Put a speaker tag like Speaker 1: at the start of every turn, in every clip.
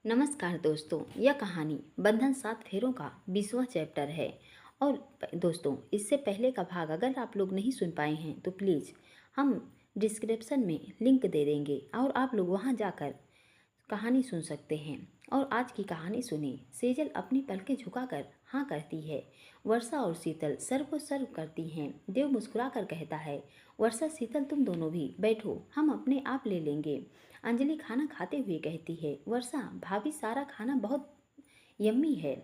Speaker 1: नमस्कार दोस्तों, यह कहानी बंधन 7 फेरों का 20वां चैप्टर है। और दोस्तों, इससे पहले का भाग अगर आप लोग नहीं सुन पाए हैं तो प्लीज़ हम डिस्क्रिप्शन में लिंक दे देंगे और आप लोग वहां जाकर कहानी सुन सकते हैं। और आज की कहानी सुने। सेजल अपनी पलकें झुकाकर हाँ करती है। वर्षा और शीतल सर को सर्व करती हैं। देव मुस्कुराकर कहता है, वर्षा शीतल तुम दोनों भी बैठो, हम अपने आप ले लेंगे। अंजलि खाना खाते हुए कहती है, वर्षा भाभी सारा खाना बहुत यम्मी है।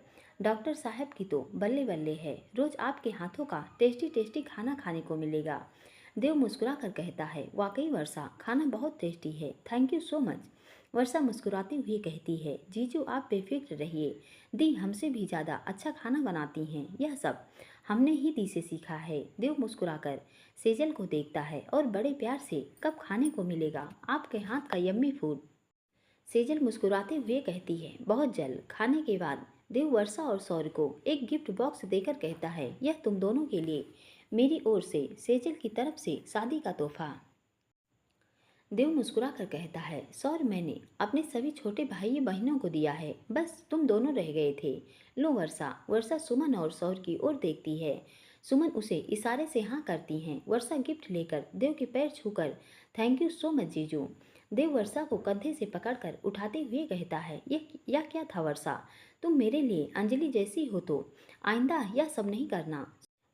Speaker 1: डॉक्टर साहब की तो बल्ले बल्ले है, रोज आपके हाथों का टेस्टी टेस्टी खाना खाने को मिलेगा। देव मुस्कुरा कर कहता है, वाकई वर्षा खाना बहुत टेस्टी है, थैंक यू सो मच। वर्षा मुस्कुराती हुई कहती है, जीजू आप बेफिक्र रहिए, दी हमसे भी ज़्यादा अच्छा खाना बनाती हैं, यह सब हमने ही दी से सीखा है। देव मुस्कुराकर सेजल को देखता है और बड़े प्यार से, कब खाने को मिलेगा आपके हाथ का यम्मी फूड। सेजल मुस्कुराते हुए कहती है, बहुत जल्द। खाने के बाद देव वर्षा और सौर को एक गिफ्ट बॉक्स देकर कहता है, यह तुम दोनों के लिए मेरी ओर से सेजल की तरफ से शादी का तोहफा। देव मुस्कुरा कर कहता है, सौर मैंने अपने सभी छोटे भाई बहनों को दिया है, बस तुम दोनों रह गए थे। लो वर्षा। वर्षा सुमन और सौर की ओर देखती है। सुमन उसे इशारे से हाँ करती हैं। वर्षा गिफ्ट लेकर देव के पैर छूकर, थैंक यू सो मच जीजू। देव वर्षा को कंधे से पकड़कर उठाते हुए कहता है, यह क्या था वर्षा, तुम मेरे लिए अंजलि जैसी हो तो आइंदा यह सब नहीं करना।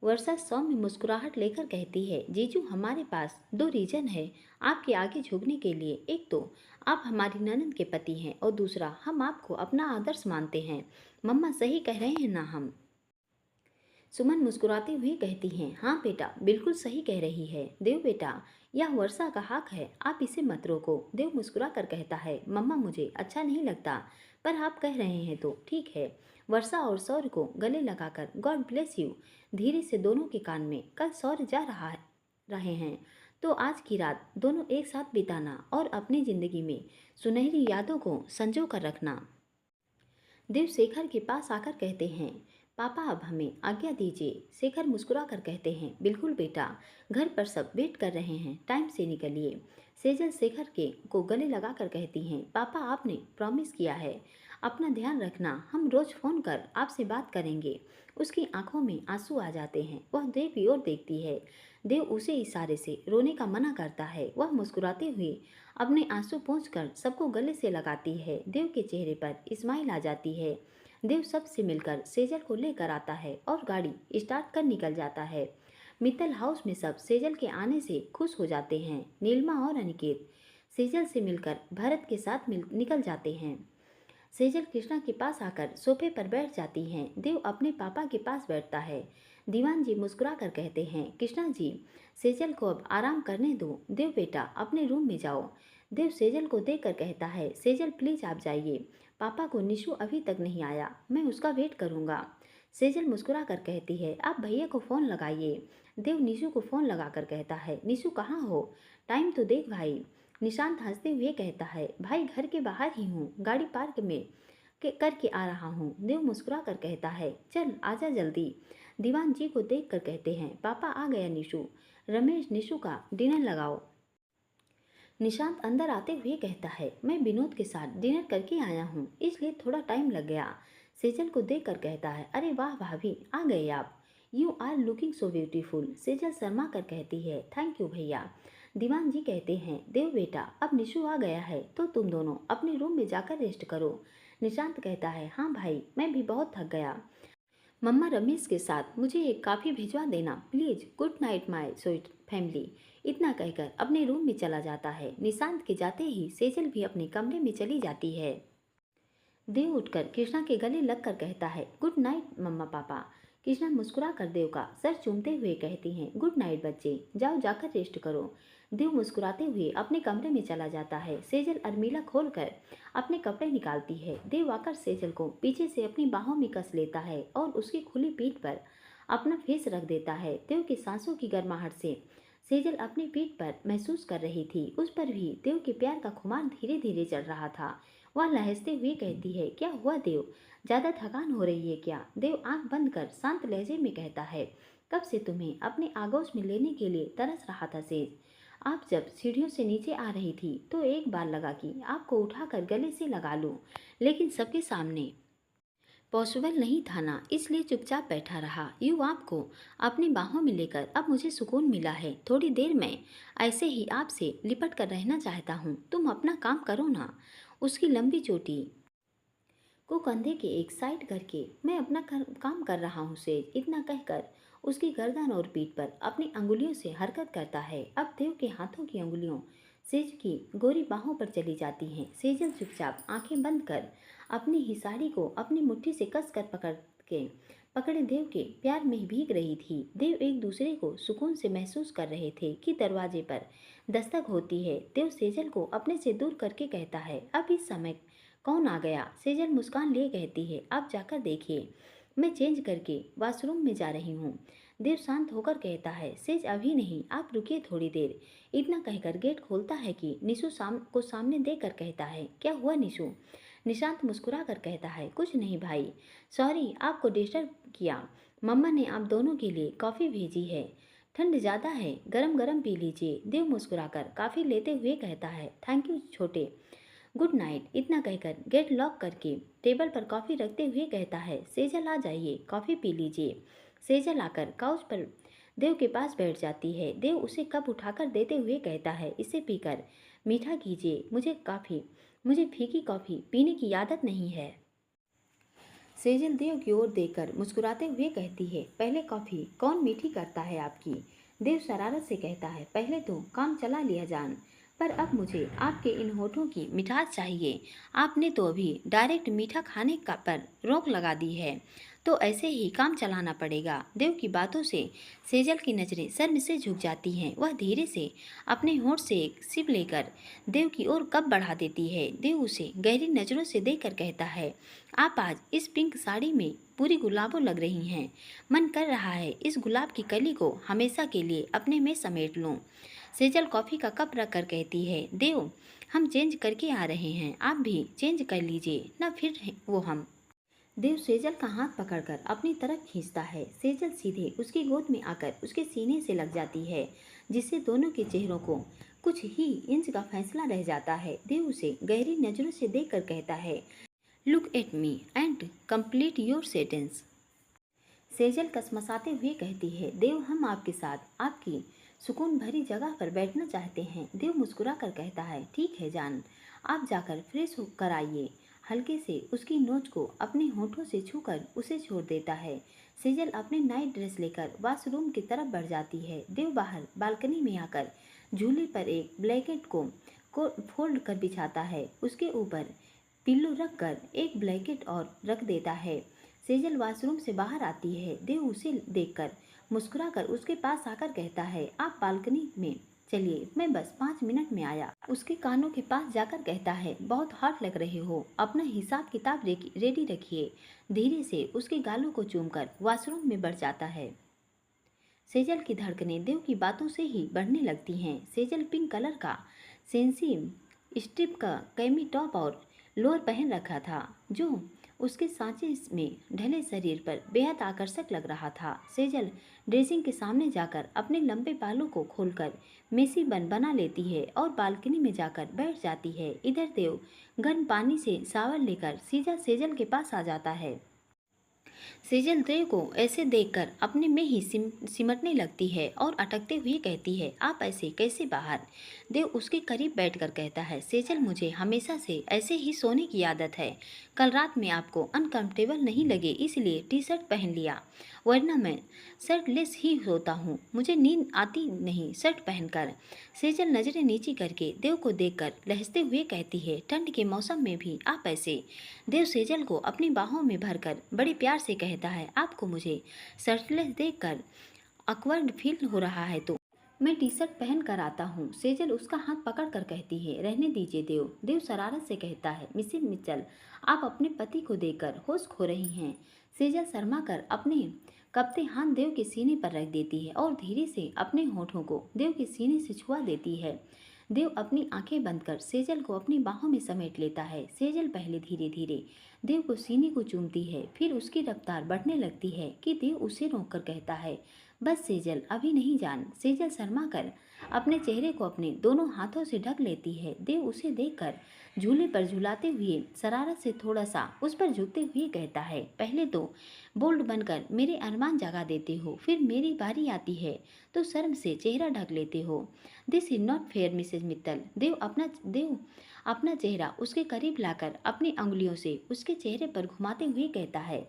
Speaker 1: वर्षा सौम्य मुस्कुराहट लेकर कहती है, जीजू हमारे पास दो रीजन है आपके आगे झुकने के लिए। एक तो आप हमारी ननद के पति हैं और दूसरा हम आपको अपना आदर्श मानते हैं। मम्मा सही कह रहे हैं ना हम। सुमन मुस्कुराती हुई कहती हैं, हाँ बेटा बिल्कुल सही कह रही है। देव बेटा, यह वर्षा का हक है, आप इसे मत रोको। देव मुस्कुरा कर कहता है, मम्मा मुझे अच्छा नहीं लगता, पर आप कह रहे हैं तो ठीक है। वर्षा और सौर को गले लगाकर गॉड ब्लेस यू धीरे से दोनों के कान में, कल सौर जा रहे हैं तो आज की रात दोनों एक साथ बिताना और अपनी जिंदगी में सुनहरी यादों को संजो कर रखना। देव शेखर के पास आकर कहते हैं, पापा अब हमें आज्ञा दीजिए। शेखर मुस्कुरा कर कहते हैं, बिल्कुल बेटा, घर पर सब वेट कर रहे हैं, टाइम से निकलिए। सेजल शेखर के को गले लगाकर कहती हैं, पापा आपने प्रॉमिस किया है, अपना ध्यान रखना, हम रोज फोन कर आपसे बात करेंगे। उसकी आंखों में आंसू आ जाते हैं। वह देव की ओर देखती है। देव उसे इशारे से रोने का मना करता है। वह मुस्कुराते हुए अपने आंसू पोंछकर सबको गले से लगाती है। देव के चेहरे पर स्माइल आ जाती है। देव सबसे मिलकर सेजल को लेकर आता है और गाड़ी स्टार्ट कर निकल जाता है। मित्तल हाउस में सब सेजल के आने से खुश हो जाते हैं। नीलमा और अनिकेत सेजल से मिलकर भरत के साथ निकल जाते हैं। सेजल कृष्णा के पास आकर सोफे पर बैठ जाती हैं। देव अपने पापा के पास बैठता है। दीवान जी मुस्कुरा कर कहते हैं, कृष्णा जी सेजल को अब आराम करने दो। देव बेटा अपने रूम में जाओ। देव सेजल को देखकर कहता है, सेजल प्लीज आप जाइए, पापा को निशु अभी तक नहीं आया, मैं उसका वेट करूंगा। सेजल मुस्कुरा कर कहती है, आप भैया को फ़ोन लगाइए। देव निशु को फ़ोन लगाकर कहता है, निशु कहाँ हो, टाइम तो देख भाई। निशांत हंसते हुए कहता है, भाई घर के बाहर ही हूँ, गाड़ी पार्क में करके आ रहा हूँ। देव मुस्कुरा कर कहता है, चल आजा जल्दी। दीवान जी को देख कर कहते हैं, पापा आ गया निशु, रमेश निशु का डिनर लगाओ। निशांत अंदर आते हुए कहता है, मैं विनोद के साथ डिनर करके आया हूँ, इसलिए थोड़ा टाइम लग गया। सेजल को देख कर कहता है, अरे वाह भाभी आ गए आप, you are looking so beautiful. Sejal Sharma कर कहती है, थैंक यू भैया। दीवान जी कहते हैं, देव बेटा अब निशु आ गया है तो तुम दोनों अपने रूम में जाकर रेस्ट करो। निशांत कहता है, हाँ भाई मैं भी बहुत थक गया। मम्मा रमेश के साथ मुझे एक कॉफ़ी भिजवा देना please. Good night my sweet family. इतना कहकर अपने रूम में चला जाता है। निशांत के जाते ही सेजल भी अपने कमरे में चली जाती है। देव उठकर कृष्णा के गले लगकर कहता है, गुड नाइट मम्मा पापा। कृष्णा मुस्कुरा कर देव का सर चूमते हुए कहती हैं, गुड नाइट बच्चे, जाओ जाकर रेस्ट करो। देव मुस्कुराते हुए अपने कमरे में चला जाता है। सेजल अलमीरा खोलकर अपने कपड़े निकालती है। देव आकर सेजल को पीछे से अपनी बाहों में कस लेता है और उसकी खुली पीठ पर अपना फेस रख देता है। देव की सांसों की गर्माहट से सेजल अपनी पीठ पर महसूस कर रही थी। उस पर भी देव के प्यार का खुमार धीरे धीरे चढ़ रहा था। वह लहजते हुए कहती है, क्या हुआ देव, ज़्यादा थकान हो रही है क्या। देव आंख बंद कर शांत लहजे में कहता है, कब से तुम्हें अपने आगोश में लेने के लिए तरस रहा था सेज, आप जब सीढ़ियों से नीचे आ रही थी तो एक बार लगा कि आपको उठाकर गले से लगा लूं, लेकिन सबके सामने पॉसिबल नहीं था ना, इसलिए चुपचाप बैठा रहा। यूँ आपको अपनी बाहों में लेकर अब मुझे सुकून मिला है। थोड़ी देर मैं ऐसे ही आपसे लिपट कर रहना चाहता हूँ। तुम अपना काम करो ना। उसकी लंबी चोटी को कंधे के एक साइड करके मैं अपना काम कर रहा हूँ सेज, इतना कहकर उसकी गर्दन और पीठ पर अपनी अंगुलियों से हरकत करता है। अब देव के हाथों की अंगुलियों सेज की गोरी बाहों पर चली जाती हैं। सेजल चुपचाप आंखें बंद कर अपनी ही साड़ी को अपनी मुट्ठी से कस कर पकड़े देव के प्यार में भीग रही थी। देव एक दूसरे को सुकून से महसूस कर रहे थे कि दरवाजे पर दस्तक होती है। देव सेजल को अपने से दूर करके कहता है, अब इस समय कौन आ गया? सेजल मुस्कान लिए कहती है, आप जाकर देखिए, मैं चेंज करके वॉशरूम में जा रही हूँ। देव शांत होकर कहता है, सेज अभी नहीं, आप रुकिए थोड़ी देर। इतना कहकर गेट खोलता है कि निशु को सामने देखकर कहता है, क्या हुआ निशु? निशांत मुस्कुरा कर कहता है, कुछ नहीं भाई, सॉरी आपको डिस्टर्ब किया। मम्मा ने आप दोनों के लिए कॉफ़ी भेजी है, ठंड ज़्यादा है, गरम गरम पी लीजिए। देव मुस्कुराकर काफ़ी लेते हुए कहता है, थैंक यू छोटे, गुड नाइट। इतना कहकर गेट लॉक करके टेबल पर कॉफ़ी रखते हुए कहता है, सेजल आ जाइए, कॉफ़ी पी लीजिए। सेजल आकर काउच पर देव के पास बैठ जाती है। देव उसे कप उठाकर देते हुए कहता है, इसे पीकर मीठा कीजिए, मुझे फीकी कॉफ़ी पीने की आदत नहीं है। सेजल देव की ओर देखकर मुस्कुराते हुए कहती है, पहले कॉफ़ी कौन मीठी करता है आपकी? देव शरारत से कहता है, पहले तो काम चला लिया जान, पर अब मुझे आपके इन होठों की मिठास चाहिए। आपने तो अभी डायरेक्ट मीठा खाने का पर रोक लगा दी है, तो ऐसे ही काम चलाना पड़ेगा। देव की बातों से सेजल की नज़रें शर्म से झुक जाती हैं। वह धीरे से अपने होठ से एक सिप लेकर देव की ओर कप बढ़ा देती है। देव उसे गहरी नज़रों से देखकर कहता है, आप आज इस पिंक साड़ी में पूरी गुलाबों लग रही हैं। मन कर रहा है इस गुलाब की कली को हमेशा के लिए अपने में समेट लूं। सेजल कॉफ़ी का कप रख कर कहती है, देव हम चेंज करके आ रहे हैं, आप भी चेंज कर लीजिए ना, फिर वो हम। देव सेजल का हाथ पकड़कर अपनी तरफ खींचता है। सेजल सीधे उसकी गोद में आकर उसके सीने से लग जाती है, जिससे दोनों के चेहरों को कुछ ही इंच का फैसला रह जाता है। देव उसे गहरी नज़रों से देखकर कहता है, look at me and complete your sentence. Sejal कसमसाते हुए कहती है, देव हम आपके साथ आपकी सुकून भरी जगह पर बैठना चाहते हैं। देव मुस्कुरा कर कहता है, ठीक है जान, आप जाकर फ्रेश होकर आइए। हल्के से उसकी नोच को अपने होठों से छूकर उसे छोड़ देता है। सेजल अपने नाइट ड्रेस लेकर वॉशरूम की तरफ बढ़ जाती है। देव बाहर बालकनी में आकर झूले पर एक ब्लैंकेट को फोल्ड कर बिछाता है। उसके ऊपर पिल्लो रख कर एक ब्लैंकेट और रख देता है। सेजल वॉशरूम से बाहर आती है। देव उसे देखकर मुस्कुराकर उसके पास आकर कहता है, आप बालकनी में चलिए, मैं बस 5 मिनट में आया। उसके कानों के पास जाकर कहता है, बहुत हॉट लग रहे हो, अपना हिसाब किताब रेडी रखिए। धीरे से उसके गालों को चूमकर वॉशरूम में बढ़ जाता है। सेजल की धड़कनें देव की बातों से ही बढ़ने लगती हैं। सेजल पिंक कलर का सेंसी स्ट्रिप का कैमी टॉप और लोअर पहन रखा था, जो उसके सांचे में ढले शरीर पर बेहद आकर्षक लग रहा था। सेजल ड्रेसिंग के सामने जाकर अपने लंबे बालों को खोलकर मेसी बन बना लेती है और बालकनी में जाकर बैठ जाती है। इधर देव गर्म पानी से शावर लेकर सीधा सेजल के पास आ जाता है। सेजल देव को ऐसे देखकर अपने में ही सिमटने लगती है और अटकते हुए कहती है, आप ऐसे कैसे बाहर? देव उसके करीब बैठकर कहता है, सेजल मुझे हमेशा से ऐसे ही सोने की आदत है। कल रात में आपको अनकंफर्टेबल नहीं लगे इसलिए टी शर्ट पहन लिया, वरना मैं शर्टलेस ही सोता हूँ, मुझे नींद आती नहीं शर्ट पहनकर। सेजल नज़रें नीची करके देव को देखकर लहजते हुए कहती है, ठंड के मौसम में भी आप ऐसे? देव सेजल को अपनी बाहों में भरकर बड़े प्यार से कहता है, आपको मुझे शर्टलेस देखकर ऑकवर्ड फील हो रहा है तो मैं टी शर्ट पहन कर आता हूँ। सेजल उसका हाथ पकड़ कर कहती है, रहने दीजिए देव। देव शरारत से कहता है, मिसेस मित्तल, आप अपने पति को देखकर होश खो रही हैं। सेजल शर्मा कर अपने कपते हाथ देव के सीने पर रख देती है और धीरे से अपने होठों को देव के सीने से छुआ देती है। देव अपनी आंखें बंद कर सेजल को अपनी बाहों में समेट लेता है। सेजल पहले धीरे धीरे देव को सीने को चूमती है, फिर उसकी रफ्तार बढ़ने लगती है कि देव उसे रोककर कहता है, बस सेजल अभी नहीं जान। सेजल शर्मा कर अपने चेहरे को अपने दोनों हाथों से ढक लेती है। देव उसे देखकर झूले पर झुलाते हुए शरारत से थोड़ा सा उस पर झुकते हुए कहता है, पहले तो बोल्ड बनकर मेरे अरमान जगा देते हो, फिर मेरी बारी आती है तो शर्म से चेहरा ढक लेते हो। This is not fair Mrs Mittal. Dev अपना चेहरा उसके करीब लाकर अपनी अंगुलियों से उसके चेहरे पर घुमाते हुए कहता है,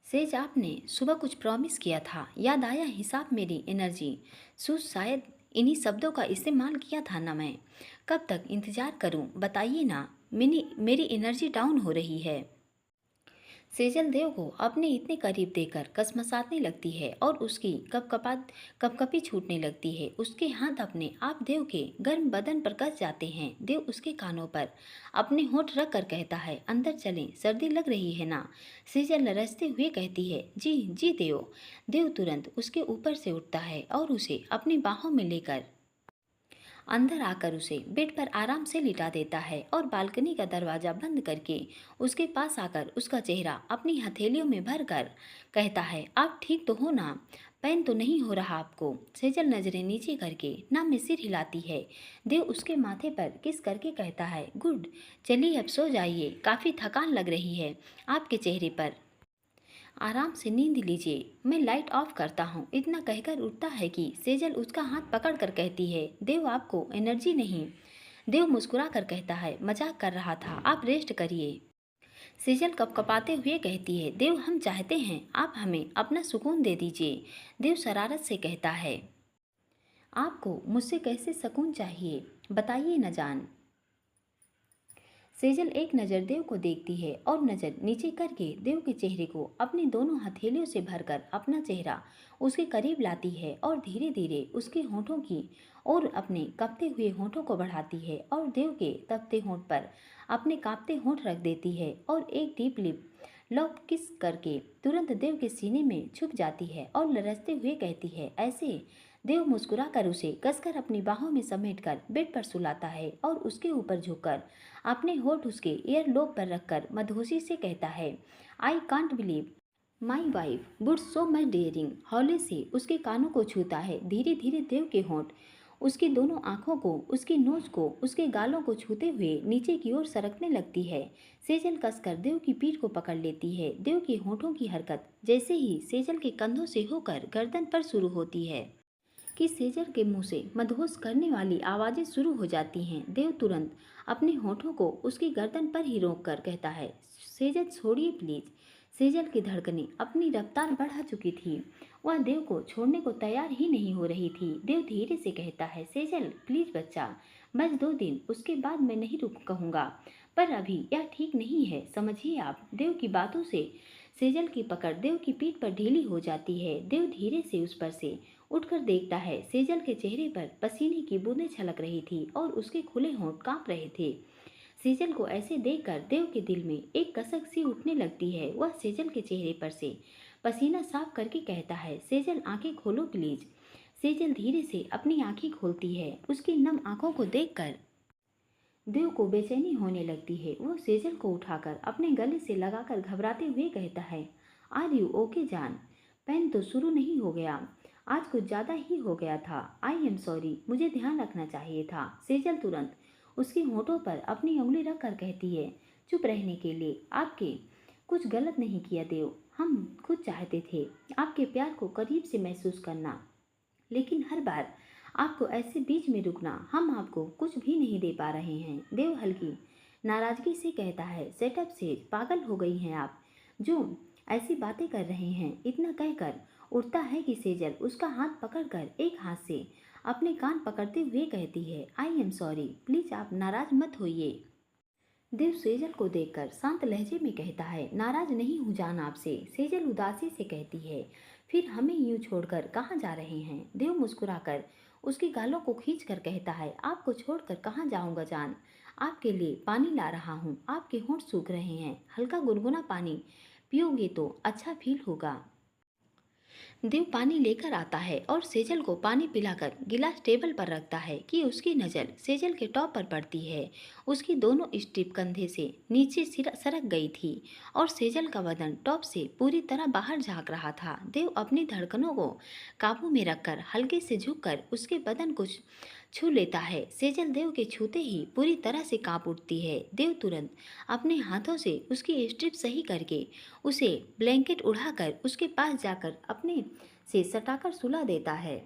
Speaker 1: सेज आपने सुबह कुछ प्रॉमिस किया था, याद आया? हिसाब मेरी एनर्जी सूस शायद इन्हीं शब्दों का इस्तेमाल किया था ना मैं। कब तक इंतज़ार करूं बताइए ना, मेरी एनर्जी डाउन हो रही है। सेजल देव को अपने इतने करीब देखकर कसमसाने लगती है और उसकी कपकपी छूटने लगती है। उसके हाथ अपने आप देव के गर्म बदन पर कस जाते हैं। देव उसके कानों पर अपने होंठ रख कर कहता है, अंदर चलें, सर्दी लग रही है ना? सेजल लरजते हुए कहती है, जी जी देव। देव तुरंत उसके ऊपर से उठता है और उसे अपनी बाहों में लेकर अंदर आकर उसे बेड पर आराम से लिटा देता है और बालकनी का दरवाजा बंद करके उसके पास आकर उसका चेहरा अपनी हथेलियों में भर कर कहता है, आप ठीक तो हो ना? पेन तो नहीं हो रहा आपको? सेजल नजरें नीचे करके ना में सिर हिलाती है। देव उसके माथे पर किस करके कहता है, गुड, चलिए अब सो जाइए, काफ़ी थकान लग रही है आपके चेहरे पर, आराम से नींद लीजिए, मैं लाइट ऑफ करता हूँ। इतना कहकर उठता है कि सेजल उसका हाथ पकड़कर कहती है, देव आपको एनर्जी नहीं? देव मुस्कुरा कर कहता है, मजाक कर रहा था, आप रेस्ट करिए। सेजल कपकपाते हुए कहती है, देव हम चाहते हैं आप हमें अपना सुकून दे दीजिए। देव शरारत से कहता है, आपको मुझसे कैसे सुकून चाहिए बताइए न जान। सेजल एक नज़र देव को देखती है और नज़र नीचे करके देव के चेहरे को अपनी दोनों हथेलियों से भरकर अपना चेहरा उसके करीब लाती है और धीरे धीरे उसके होंठों की और अपने कांपते हुए होंठों को बढ़ाती है और देव के तपते होंठ पर अपने कांपते होंठ रख देती है और एक डीप लिप लॉक किस करके तुरंत देव के सीने में छुप जाती है और लरजते हुए कहती है, ऐसे? देव मुस्कुराकर उसे कसकर अपनी बाहों में समेटकर बेड पर सुलाता है और उसके ऊपर झुककर अपने होठ उसके ईयरलोब पर रखकर मधोसी से कहता है, I can't believe my wife would so much daring. हौले से उसके कानों को छूता है। धीरे धीरे देव के होंठ उसकी दोनों आंखों को, उसकी नोज को, उसके गालों को छूते हुए नीचे की ओर सरकने लगती है। सेजल कसकर देव की पीठ को पकड़ लेती है। देव के होठों की हरकत जैसे ही सेजल के कंधों से होकर गर्दन पर शुरू होती है कि सेजल के मुंह से मदहोश करने वाली आवाज़ें शुरू हो जाती हैं। देव तुरंत अपने होठों को उसकी गर्दन पर ही रोक कर कहता है, सेजल छोड़िए प्लीज। सेजल की धड़कनें अपनी रफ्तार बढ़ा चुकी थी। वह देव को छोड़ने को तैयार ही नहीं हो रही थी। देव धीरे से कहता है, सेजल प्लीज बच्चा, बस 2 दिन, उसके बाद मैं नहीं रुक कहूँगा, पर अभी यह ठीक नहीं है, समझिए आप। देव की बातों से सेजल की पकड़ देव की पीठ पर ढीली हो जाती है। देव धीरे से उस पर से उठकर देखता है। सेजल के चेहरे पर पसीने की बूंदें छलक रही थी और उसके खुले होंठ कांप रहे थे। सेजल को ऐसे देखकर देव के दिल में एक कसक सी उठने लगती है। वह सेजल के चेहरे पर से पसीना साफ करके कहता है, सेजल आंखें खोलो प्लीज। सेजल धीरे से अपनी आंखें खोलती है। उसकी नम आंखों को देखकर देव को बेचैनी होने लगती है। वो सेजल को उठाकर अपने गले से लगाकर घबराते हुए कहता है, आर यू ओके जान? पेन तो शुरू नहीं हो गया, आज कुछ ज़्यादा ही हो गया था। आई एम सॉरी, मुझे ध्यान रखना चाहिए था। सेजल तुरंत उसके होठों पर अपनी उंगली रख कर कहती है, चुप रहने के लिए आपके कुछ गलत नहीं किया देव, हम खुद चाहते थे आपके प्यार को करीब से महसूस करना, लेकिन हर बार आपको ऐसे बीच में रुकना, हम आपको कुछ भी नहीं दे पा रहे हैं। देव हल्की नाराजगी से कहता है, सेटअप से पागल हो गई हैं आप, जो ऐसी बातें कर रहे हैं। इतना कहकर उठता है कि सेजल उसका हाथ पकड़कर एक हाथ से अपने कान पकड़ते हुए कहती है, आई एम सॉरी, प्लीज आप नाराज मत होइए। देव सेजल को देखकर शांत लहजे में कहता है, नाराज नहीं हूँ जान आपसे। सेजल उदासी से कहती है, फिर हमें यूं छोड़कर कहाँ जा रहे हैं? देव मुस्कुराकर उसके गालों को खींच कर कहता है, आपको छोड़कर कहाँ जाऊंगा जान? आपके लिए पानी ला रहा हूँ, आपके होंठ सूख रहे हैं, हल्का गुनगुना पानी पियोगे तो अच्छा फील होगा। देव पानी लेकर आता है और सेजल को पानी पिलाकर गिलास टेबल पर रखता है कि उसकी नज़र सेजल के टॉप पर पड़ती है। उसकी दोनों स्ट्रिप कंधे से नीचे सरक गई थी और सेजल का बदन टॉप से पूरी तरह बाहर झांक रहा था। देव अपनी धड़कनों को काबू में रखकर हल्के से झुककर उसके बदन को छू लेता है। सेजल देव के छूते ही पूरी तरह से कांप उठती है। देव तुरंत अपने हाथों से उसकी स्ट्रिप सही करके उसे ब्लैंकेट उड़ाकर उसके पास जाकर अपने से सटाकर सुला देता है।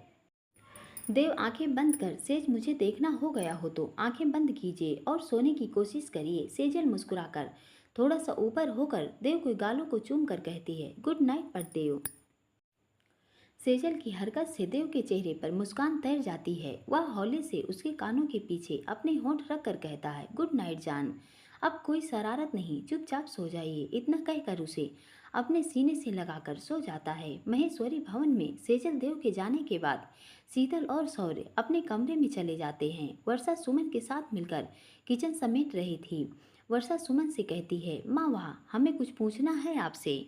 Speaker 1: देव आंखें बंद कर, सेज मुझे देखना हो गया हो तो आंखें बंद कीजिए और सोने की कोशिश करिए। सेजल मुस्कुराकर थोड़ा सा ऊपर होकर देव के गालों को चूम कर कहती है, गुड नाइट पर देव। सेजल की हरकत से देव के चेहरे पर मुस्कान तैर जाती है। वह हौले से उसके कानों के पीछे अपने होंठ रख कर कहता है, गुड नाइट जान। अब कोई शरारत नहीं, चुपचाप सो जाइए। इतना कहकर उसे अपने सीने से लगाकर सो जाता है। महेश्वरी भवन में सेजल देव के जाने के बाद शीतल और शौर्य अपने कमरे में चले जाते हैं। वर्षा सुमन के साथ मिलकर किचन समेट रही थी। वर्षा सुमन से कहती है, माँ वहाँ हमें कुछ पूछना है आपसे।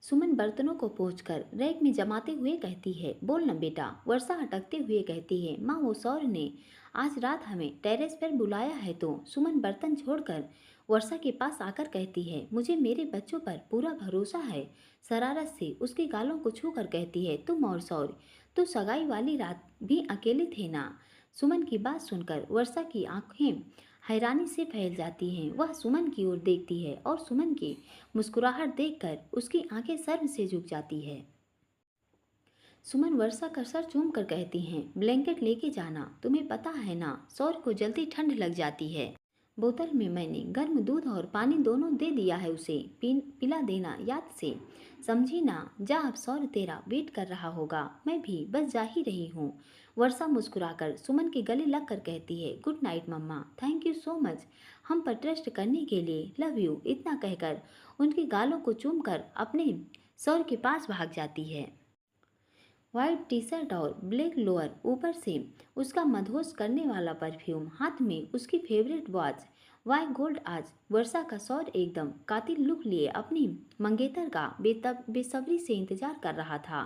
Speaker 1: सुमन बर्तनों को पोंछकर रैक में जमाते हुए कहती है, बोल न बेटा। वर्षा अटकते हुए कहती है, माँ वो सौर ने आज रात हमें टेरेस पर बुलाया है। तो सुमन बर्तन छोड़कर वर्षा के पास आकर कहती है, मुझे मेरे बच्चों पर पूरा भरोसा है। शरारत से उसके गालों को छू कर कहती है, तुम और सौर तो सगाई वाली रात भी अकेले थे ना। सुमन की बात सुनकर वर्षा की आंखें हैरानी से फैल जाती हैं। वह सुमन की ओर देखती है और सुमन की मुस्कुराहट देखकर उसकी आंखें शर्म से झुक जाती है। सुमन वर्षा का सर चूम कर कहती हैं, ब्लैंकेट लेके जाना। तुम्हें पता है ना, सौर को जल्दी ठंड लग जाती है। बोतल में मैंने गर्म दूध और पानी दोनों दे दिया है, उसे पिला देना याद से, समझी ना। जा, अब सौर तेरा वेट कर रहा होगा, मैं भी बस जा ही रही हूँ। वर्षा मुस्कुराकर सुमन के गले लग कर कहती है, गुड नाइट मम्मा, थैंक यू सो मच हम पर ट्रस्ट करने के लिए, लव यू। इतना कहकर उनके गालों को चूमकर अपने सौर के पास भाग जाती है। व्हाइट टी शर्ट और ब्लैक लोअर, ऊपर से उसका मदहोश करने वाला परफ्यूम, हाथ में उसकी फेवरेट वॉच वाई गोल्ड। आज वर्षा का सौर एकदम कातिल लुक लिए अपनी मंगेतर का बेसब्री से इंतजार कर रहा था।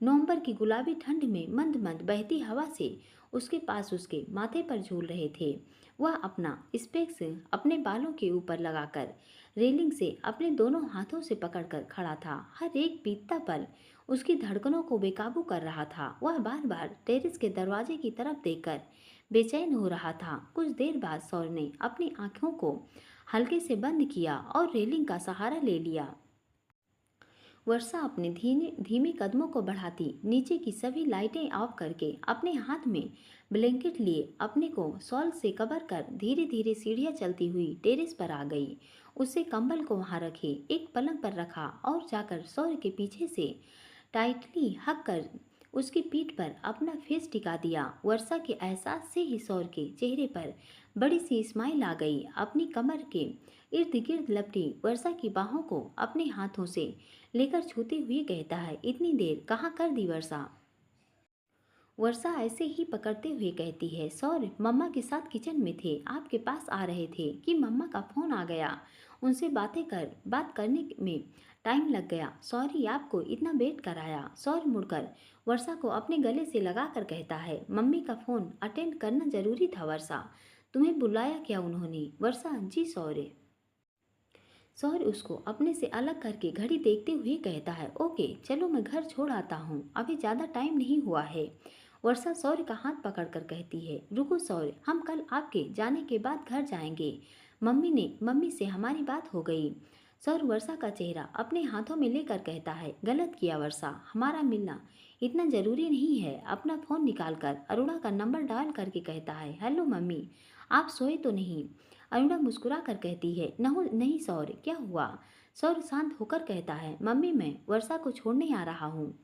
Speaker 1: नवंबर की गुलाबी ठंड में मंद मंद बहती हवा से उसके पास उसके माथे पर झूल रहे थे। वह अपना स्पेक्स अपने बालों के ऊपर लगाकर रेलिंग से अपने दोनों हाथों से पकड़कर खड़ा था। हर एक बीतता पल उसकी धड़कनों को बेकाबू कर रहा था। वह बार बार टेरेस के दरवाजे की तरफ देखकर बेचैन हो रहा था। कुछ देर बाद सौर ने अपनी आंखों को हल्के से बंद किया और रेलिंग का सहारा ले लिया। वर्षा अपने धीमे कदमों को बढ़ाती नीचे की सभी लाइटें ऑफ करके अपने हाथ में ब्लैंकेट लिए अपने को शॉल से कवर कर धीरे धीरे सीढ़ियाँ चलती हुई टेरेस पर आ गई। उससे कंबल को वहाँ रखे एक पलंग पर रखा और जाकर सौर के पीछे से टाइटली हक कर उसकी पीठ पर अपना फेस टिका दिया। वर्षा के एहसास से ही सौर के चेहरे पर बड़ी सी स्माइल आ गई। अपनी कमर के इर्द गिर्द लपटी वर्षा की बाहों को अपने हाथों से लेकर छूते हुए कहता है, इतनी देर कहाँ कर दी वर्षा। वर्षा ऐसे ही पकड़ते हुए कहती है, सौर मम्मा के साथ किचन में थे, आपके पास आ रहे थे कि मम्मा का फ़ोन आ गया। उनसे बात करने में टाइम लग गया, सॉरी आपको इतना वेट कराया। सौर मुड़कर वर्षा को अपने गले से लगा कर कहता है, मम्मी का फ़ोन अटेंड करना ज़रूरी था वर्षा, तुम्हें बुलाया क्या उन्होंने। वर्षा, जी सौर्य। सौर उसको अपने से अलग करके घड़ी देखते हुए कहता है, ओके चलो मैं घर छोड़ आता हूँ, अभी ज़्यादा टाइम नहीं हुआ है। वर्षा सौर्य का हाथ पकड़कर कहती है, रुको सौर्य, हम कल आपके जाने के बाद घर जाएंगे, मम्मी से हमारी बात हो गई। सौर्य वर्षा का चेहरा अपने हाथों में लेकर कहता है, गलत किया वर्षा, हमारा मिलना इतना ज़रूरी नहीं है। अपना फ़ोन निकालकर अरुणा का नंबर डायल करके कहता है, हेलो मम्मी, आप सोए तो नहीं। अरुणा मुस्कुरा कर कहती है, नहीं सौर्य, क्या हुआ। सौर्य शांत होकर कहता है, मम्मी मैं वर्षा को छोड़ने आ रहा हूँ।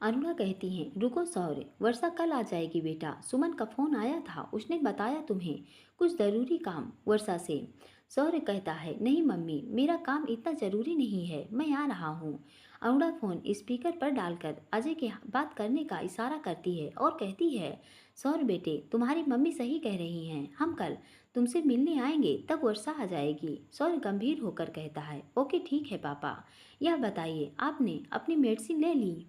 Speaker 1: अरुणा कहती हैं, रुको सौर्य, वर्षा कल आ जाएगी बेटा, सुमन का फ़ोन आया था, उसने बताया तुम्हें कुछ ज़रूरी काम वर्षा से। सौर्य कहता है, नहीं मम्मी, मेरा काम इतना ज़रूरी नहीं है, मैं आ रहा हूँ। अरुणा फ़ोन स्पीकर पर डालकर अजय के बात करने का इशारा करती है और कहती है, सौर्य बेटे, तुम्हारी मम्मी सही कह रही हैं, हम कल तुमसे मिलने आएंगे तब वर्षा आ जाएगी। सौर्य गंभीर होकर कहता है, ओके ठीक है पापा। यह बताइए आपने अपनी मेडिसिन ले ली?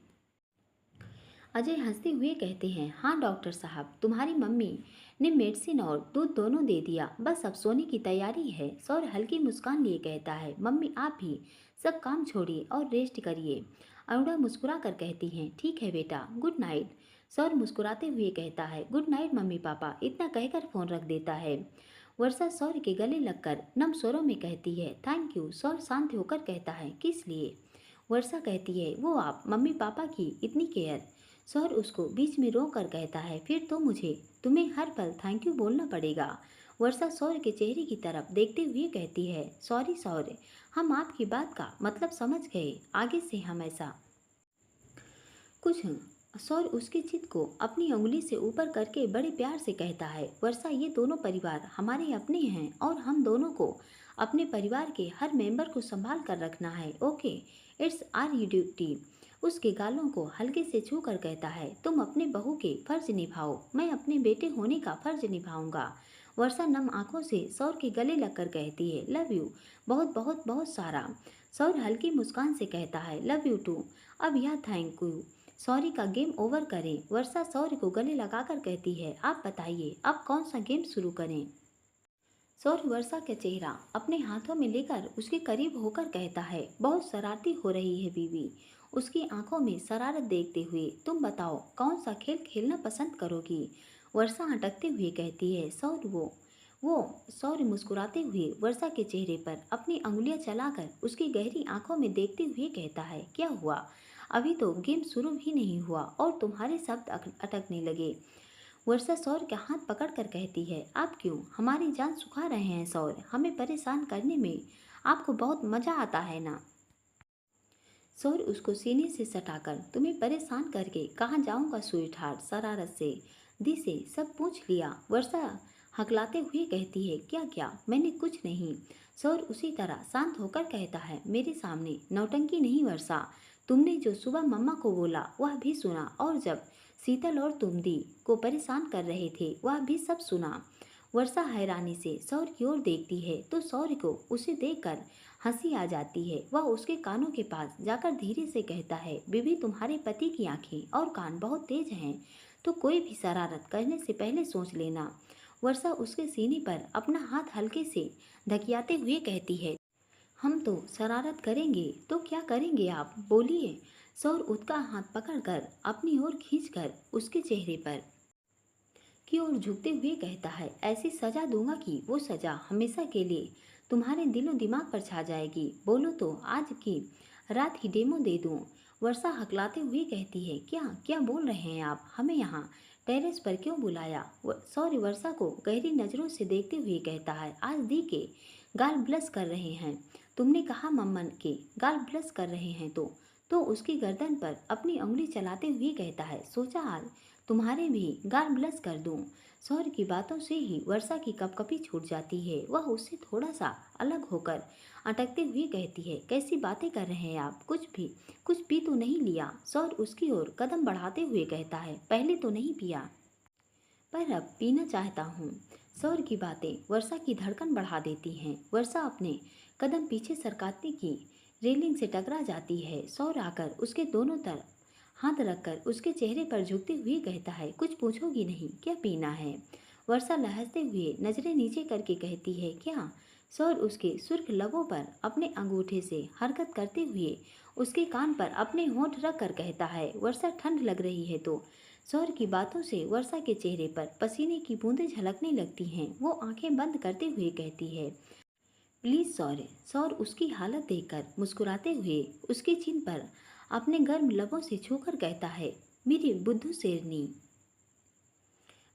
Speaker 1: अजय हंसते हुए कहते हैं, हाँ डॉक्टर साहब, तुम्हारी मम्मी ने मेडिसिन और दूध दोनों दे दिया, बस अब सोने की तैयारी है। सौर्य हल्की मुस्कान लिए कहता है, मम्मी आप भी सब काम छोड़िए और रेस्ट करिए। अरुणा मुस्कुरा कर कहती हैं, ठीक है बेटा, गुड नाइट। सौर्य मुस्कुराते हुए कहता है, गुड नाइट मम्मी पापा। इतना कहकर फ़ोन रख देता है। वर्षा सौर्य के गले लगकर नम स्वरों में कहती है, थैंक यू। सौर्य शांत होकर कहता है, किस लिए? वर्षा कहती है, वो आप मम्मी पापा की इतनी केयर। सौर्य उसको बीच में रोक कर कहता है, फिर तो मुझे तुम्हें हर पल थैंक यू बोलना पड़ेगा। वर्षा सौर्य के चेहरे की तरफ देखते हुए कहती है, सॉरी सौर्य, हम आपकी बात का मतलब समझ गए, आगे से हम ऐसा कुछ। सौर्य उसकी चित को अपनी उंगली से ऊपर करके बड़े प्यार से कहता है, वर्षा ये दोनों परिवार हमारे अपने हैं और हम दोनों को अपने परिवार के हर मेंबर को संभाल कर रखना है, ओके, इट्स आर ड्यूटी। उसके गालों को हल्के से छू कर कहता है, तुम अपने बहू के फर्ज निभाओ, मैं अपने बेटे होने का फर्ज निभाऊंगा। वर्षा नम आंखों से सौर के गले लगकर कहती है, लव यू, बहुत बहुत बहुत सारा। सौर हल्की मुस्कान से कहता है, लव यू टू। अब यह थैंक यू सॉरी का गेम ओवर करें। वर्षा सौर्य को गले लगाकर कहती है, आप बताइए अब कौन सा गेम शुरू करें? सौर्य वर्षा का चेहरा अपने हाथों में लेकर उसके करीब होकर कहता है, बहुत शरारती हो रही है बीवी। उसकी आंखों में शरारत देखते हुए, तुम बताओ कौन सा खेल खेलना पसंद करोगी? वर्षा अटकते हुए कहती है, सौर्य वो सौर्य मुस्कुराते हुए वर्षा के चेहरे पर अपनी अंगुलियां चलाकर उसकी गहरी आंखों में देखते हुए कहता है, क्या हुआ? अभी तो गेम शुरू भी नहीं हुआ और तुम्हारे शब्द अटकने लगे। वर्षा सौर्य का हाथ पकड़कर कहती है, आप क्यों हमारी जान सुखा रहे हैं सौर्य? हमें परेशान करने में आपको बहुत मजा आता है ना? सौर्य उसको सीने से सटाकर, तुम्हें परेशान करके कहाँ जाऊंगा स्वीट हार्ट, शरारत से दी से सब पूछ लिया। वर्षा हकलाते हुए कहती है, क्या क्या? मैंने कुछ नहीं। सौर्य उसी तरह शांत होकर कहता है, मेरे सामने नौटंकी नहीं वर्षा। तुमने जो सुबह मम्मा को बोला वह भी सुना, और जब शीतल और तुम दी को परेशान कर रहे थे वह भी सब सुना। वर्षा हैरानी से सौर्य की ओर देखती है तो सौर्य को उसे देखकर हंसी आ जाती है। वह उसके कानों के पास जाकर धीरे से कहता है, बीबी तुम्हारे पति की आंखें और कान बहुत तेज हैं, तो कोई भी शरारत करने से पहले सोच लेना। वर्षा उसके सीने पर अपना हाथ हल्के से धकियाते हुए कहती है, हम तो शरारत करेंगे तो क्या करेंगे आप, बोलिए। सौर्य उसका हाथ पकड़कर अपनी ओर खींचकर उसके चेहरे पर की ओर झुकते हुए कहता है, ऐसी सजा दूंगा कि वो सजा हमेशा के लिए तुम्हारे दिलो दिमाग पर छा जाएगी। बोलो तो आज की रात ही डेमो दे दूं। वर्षा हकलाते हुए कहती है, क्या क्या बोल रहे हैं आप? हमें यहाँ टेरेस पर क्यों बुलाया? सौर्य वर्षा को गहरी नज़रों से देखते हुए कहता है, आज दी के गाल ब्लश कर रहे हैं। तुमने कहा मम्मन के गाल ब्लश कर रहे हैं तो उसकी गर्दन पर अपनी उंगली चलाते हुए कहता है, सोचा आज तुम्हारे भी गाल ब्लश कर दूं। सौर्य की बातों से ही वर्षा की कपकपी छूट जाती है। वह उससे थोड़ा सा अलग होकर अटकते हुए कहती है, कैसी बातें कर रहे हैं आप? कुछ पी तो नहीं लिया? सौर्य उसकी ओर कदम बढ़ाते हुए कहता है, पहले तो नहीं पिया पर अब पीना चाहता हूँ। सौर्य की बातें वर्षा की धड़कन बढ़ा देती हैं। वर्षा अपने कदम पीछे सरकाती की रेलिंग से टकरा जाती है। सौर्य आकर उसके दोनों तरफ हाथ रखकर उसके चेहरे पर झुकते हुए कहता है, कुछ पूछोगी नहीं, क्या पीना है? वर्षा लहजते हुए नजरें नीचे करके कहती है, क्या? सौर्य उसके सुर्ख लबों पर अपने अंगूठे से हरकत करते हुए उसके कान पर अपने होंठ रख कर कहता है, वर्षा ठंड लग रही है तो? सौर्य की बातों से वर्षा के चेहरे पर पसीने की बूंदें झलकने लगती हैं। वो आंखें बंद करते हुए कहती है, प्लीज सौर्य। सौर्य उसकी हालत देखकर मुस्कुराते हुए उसकी चिन पर अपने गर्म लबों से छूकर कहता है, मेरी बुद्धू शेरनी,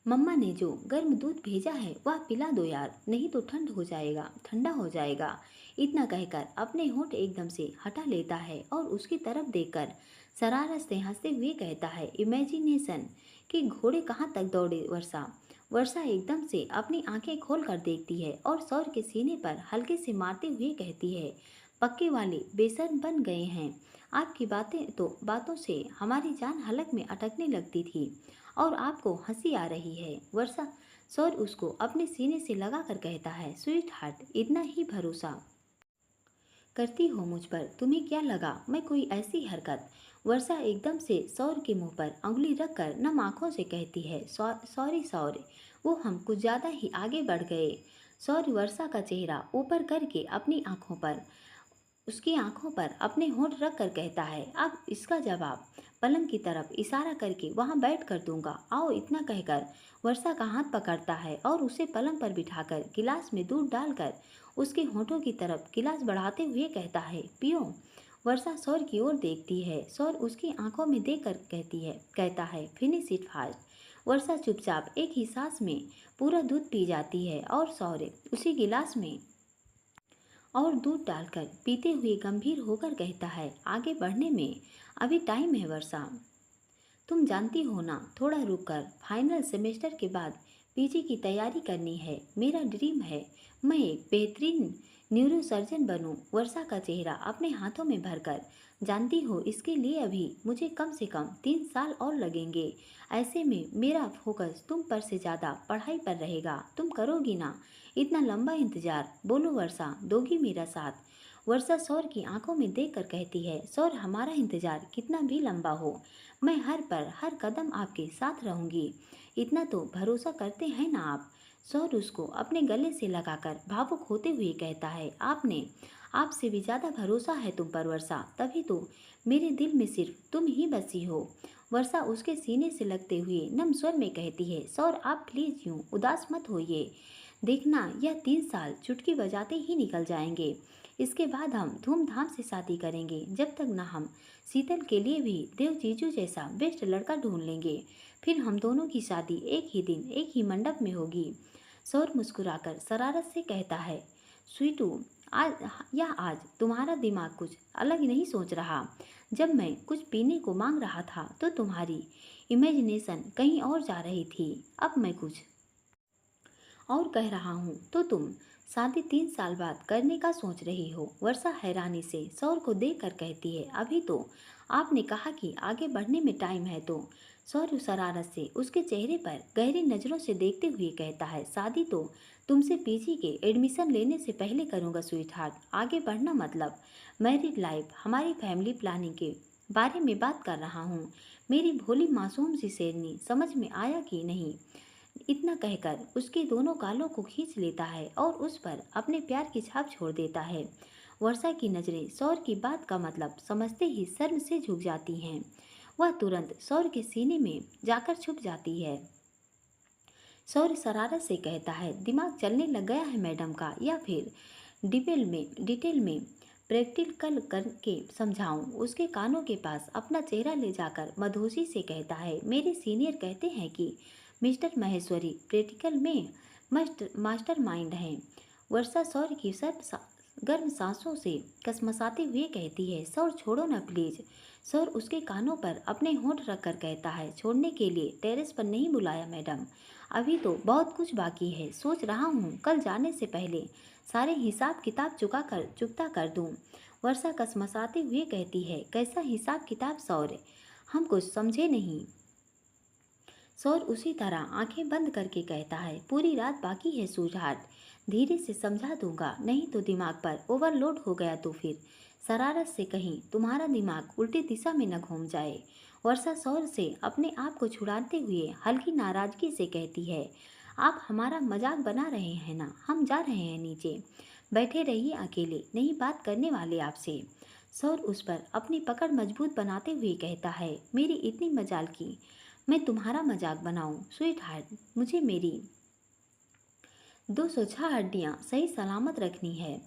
Speaker 1: मम्मा ने जो गर्म दूध भेजा है वह पिला दो यार, नहीं तो ठंडा हो जाएगा। इतना कहकर अपने होंठ एकदम से हटा लेता है और उसकी तरफ देखकर शरारत से हंसते हुए कहता है, इमेजिनेशन कि घोड़े कहाँ तक दौड़े वर्षा। वर्षा एकदम से अपनी आंखें खोल कर देखती है और सौर के सीने पर हल्के से मारते हुए कहती है, पक्के वाले बेशर्म बन गए हैं। आपकी बातों से हमारी जान हलक में अटकने लगती थी और आपको हंसी आ रही है। वर्षा सौर उसको अपने सीने से लगा कर कहता है, स्वीट हार्ट, इतना ही भरोसा करती हो मुझ पर, तुम्हें क्या लगा मैं कोई ऐसी हरकत। वर्षा एकदम से सौर के मुंह पर उंगली रखकर नम आंखों से कहती है, सॉरी सॉरी। वो हम कुछ ज़्यादा ही आगे बढ़ गए। सौर वर्षा का चेहरा ऊपर करके अपनी आंखों पर उसकी आंखों पर अपने होंठ रख कर कहता है, अब इसका जवाब पलंग की तरफ इशारा करके वहां बैठ कर दूंगा, आओ। इतना कहकर वर्षा का हाथ पकड़ता है और उसे पलंग पर बिठाकर गिलास में दूध डालकर उसके होंठों की तरफ गिलास बढ़ाते हुए कहता है, पियो। वर्षा सौर की ओर देखती है। सौर उसकी आंखों में देखकर कहता है, फिनिश इट फास्ट। वर्षा चुपचाप एक ही सांस में पूरा दूध पी जाती है और सौर उसी गिलास में और दूध डालकर पीते हुए गंभीर होकर कहता है, आगे बढ़ने में अभी टाइम है वर्षा, तुम जानती हो ना। थोड़ा रुक कर फाइनल सेमेस्टर के बाद पीजी की तैयारी करनी है। मेरा ड्रीम है मैं एक बेहतरीन न्यूरोसर्जन बनूं। वर्षा का चेहरा अपने हाथों में भरकर, जानती हो इसके लिए अभी मुझे कम से कम 3 साल और लगेंगे। ऐसे में मेरा फोकस तुम पर से ज़्यादा पढ़ाई पर रहेगा। तुम करोगी ना इतना लंबा इंतजार? बोलो वर्षा, दोगी मेरा साथ? वर्षा सौर की आंखों में देखकर कहती है, सौर, हमारा इंतजार कितना भी लंबा हो, मैं हर पल हर कदम आपके साथ रहूंगी। इतना तो भरोसा करते हैं ना आप? सौर उसको अपने गले से लगाकर भावुक होते हुए कहता है, आपसे भी ज़्यादा भरोसा है तुम पर वर्षा, तभी तो मेरे दिल में सिर्फ तुम ही बसी हो। वर्षा उसके सीने से लगते हुए नम स्वर में कहती है, सौर आप प्लीज यूं उदास मत होइए। देखना यह 3 साल चुटकी बजाते ही निकल जाएंगे। इसके बाद हम धूमधाम से शादी करेंगे। जब तक ना हम शीतल के लिए भी देव जीजू जैसा बेस्ट लड़का ढूंढ लेंगे, फिर हम दोनों की शादी एक ही दिन एक ही मंडप में होगी। सौर मुस्कुराकर शरारत से कहता है, स्वीटू, आज तुम्हारा दिमाग कुछ अलग नहीं सोच रहा। जब मैं कुछ पीने को मांग रहा था तो तुम्हारी इमेजिनेशन कहीं और जा रही थी। अब मैं कुछ और कह रहा हूँ तो तुम शादी 3 साल बाद करने का सोच रही हो। वर्षा हैरानी से सौर को देखकर कहती है, अभी तो आपने कहा कि आगे बढ़ने में टाइम है। तो सौर शरारत से उसके चेहरे पर गहरी नज़रों से देखते हुए कहता है, शादी तो तुमसे पीजी के एडमिशन लेने से पहले करूँगा स्वीट हार्ट। आगे बढ़ना मतलब मैरिड लाइफ, हमारी फैमिली प्लानिंग के बारे में बात कर रहा हूँ। मेरी भोली मासूम सी शेरनी, समझ में आया कि नहीं? इतना कहकर उसके दोनों गालों को खींच लेता है और उस पर अपने प्यार की छाप छोड़ देता है। वर्षा की नज़रें सौर की बात का मतलब समझते ही शर्म से झुक जाती हैं। वह तुरंत सौर के सीने में जाकर छुप जाती है। सौर शरारत से कहता है, दिमाग चलने लग गया है मैडम का, या फिर डिटेल में प्रैक्टिकल करके समझाऊं? उसके कानों के पास अपना चेहरा ले जाकर मधोसी से कहता है, मेरे सीनियर कहते हैं कि मिस्टर महेश्वरी प्रैक्टिकल में मास्टर माइंड हैं। वर्षा सौर की गर्म सांसों से कसमसाते हुए कहती है, सौर छोड़ो ना प्लीज। सौर उसके कानों पर अपने होंठ रखकर कहता है, छोड़ने के लिए टेरेस पर नहीं बुलाया मैडम, अभी तो बहुत कुछ बाकी है। सोच रहा हूँ कल जाने से पहले सारे हिसाब किताब चुकता कर दूँ। वर्षा कसमसाते हुए कहती है, कैसा हिसाब किताब सौर? हम कुछ समझे नहीं। सौर उसी तरह आंखें बंद करके कहता है, पूरी रात बाकी है सूझाट, धीरे से समझा दूंगा, नहीं तो दिमाग पर ओवरलोड हो गया तो फिर शरारत से कहीं तुम्हारा दिमाग उल्टी दिशा में न घूम जाए। वर्षा सौर से अपने आप को छुड़ाते हुए हल्की नाराजगी से कहती है, आप हमारा मजाक बना रहे हैं ना? हम जा रहे हैं नीचे, बैठे रहिए अकेले, नहीं बात करने वाले आपसे। सौर उस पर अपनी पकड़ मजबूत बनाते हुए कहता है, मेरी इतनी मजाल की मैं तुम्हारा मजाक बनाऊं? स्वीट हार्ट, मुझे मेरी 206 हड्डियां सही सलामत रखनी है।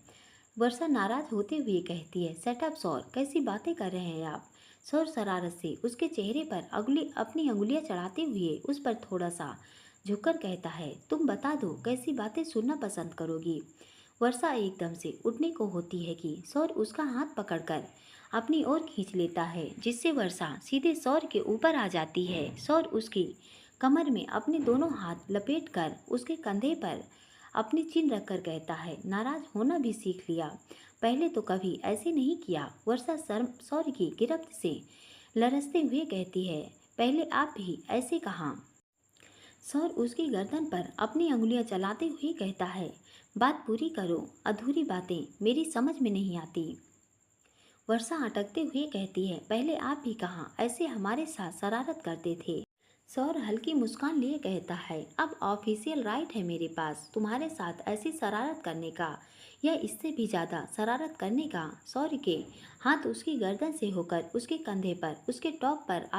Speaker 1: वर्षा नाराज होते हुए कहती है, सेटअप सौर, कैसी बातें कर रहे हैं आप? सौर शरारत से उसके चेहरे पर अपनी अंगुलियां चढ़ाते हुए उस पर थोड़ा सा झुककर कहता है, तुम बता दो कैसी बातें सुनना पसंद करोगी? वर्षा एकदम से उठने को होती है कि सौर उसका हाथ पकड़कर अपनी ओर खींच लेता है, जिससे वर्षा सीधे सौर के ऊपर आ जाती है। सौर उसकी कमर में अपने दोनों हाथ लपेटकर उसके कंधे पर अपनी चिन रखकर कहता है, नाराज होना भी सीख लिया, पहले तो कभी ऐसे नहीं किया। वर्षा सौर की गिरफ्त से लरसते हुए कहती है, पहले आप भी ऐसे कहाँ सौर उसकी गर्दन पर अपनी अंगुलियां चलाते हुए कहता है, बात पूरी करो, अधूरी बातें मेरी समझ में नहीं आती। वर्षा अटकते हुए कहती है, पहले आप भी कहाँ ऐसे हमारे साथ शरारत करते थे। सौर हल्की मुस्कान लिए कहता है, अब ऑफिशियल राइट है मेरे पास तुम्हारे साथ ऐसी शरारत करने का या इससे भी ज़्यादा शरारत करने का। सौर के हाथ उसकी गर्दन से होकर उसके कंधे पर उसके टॉप पर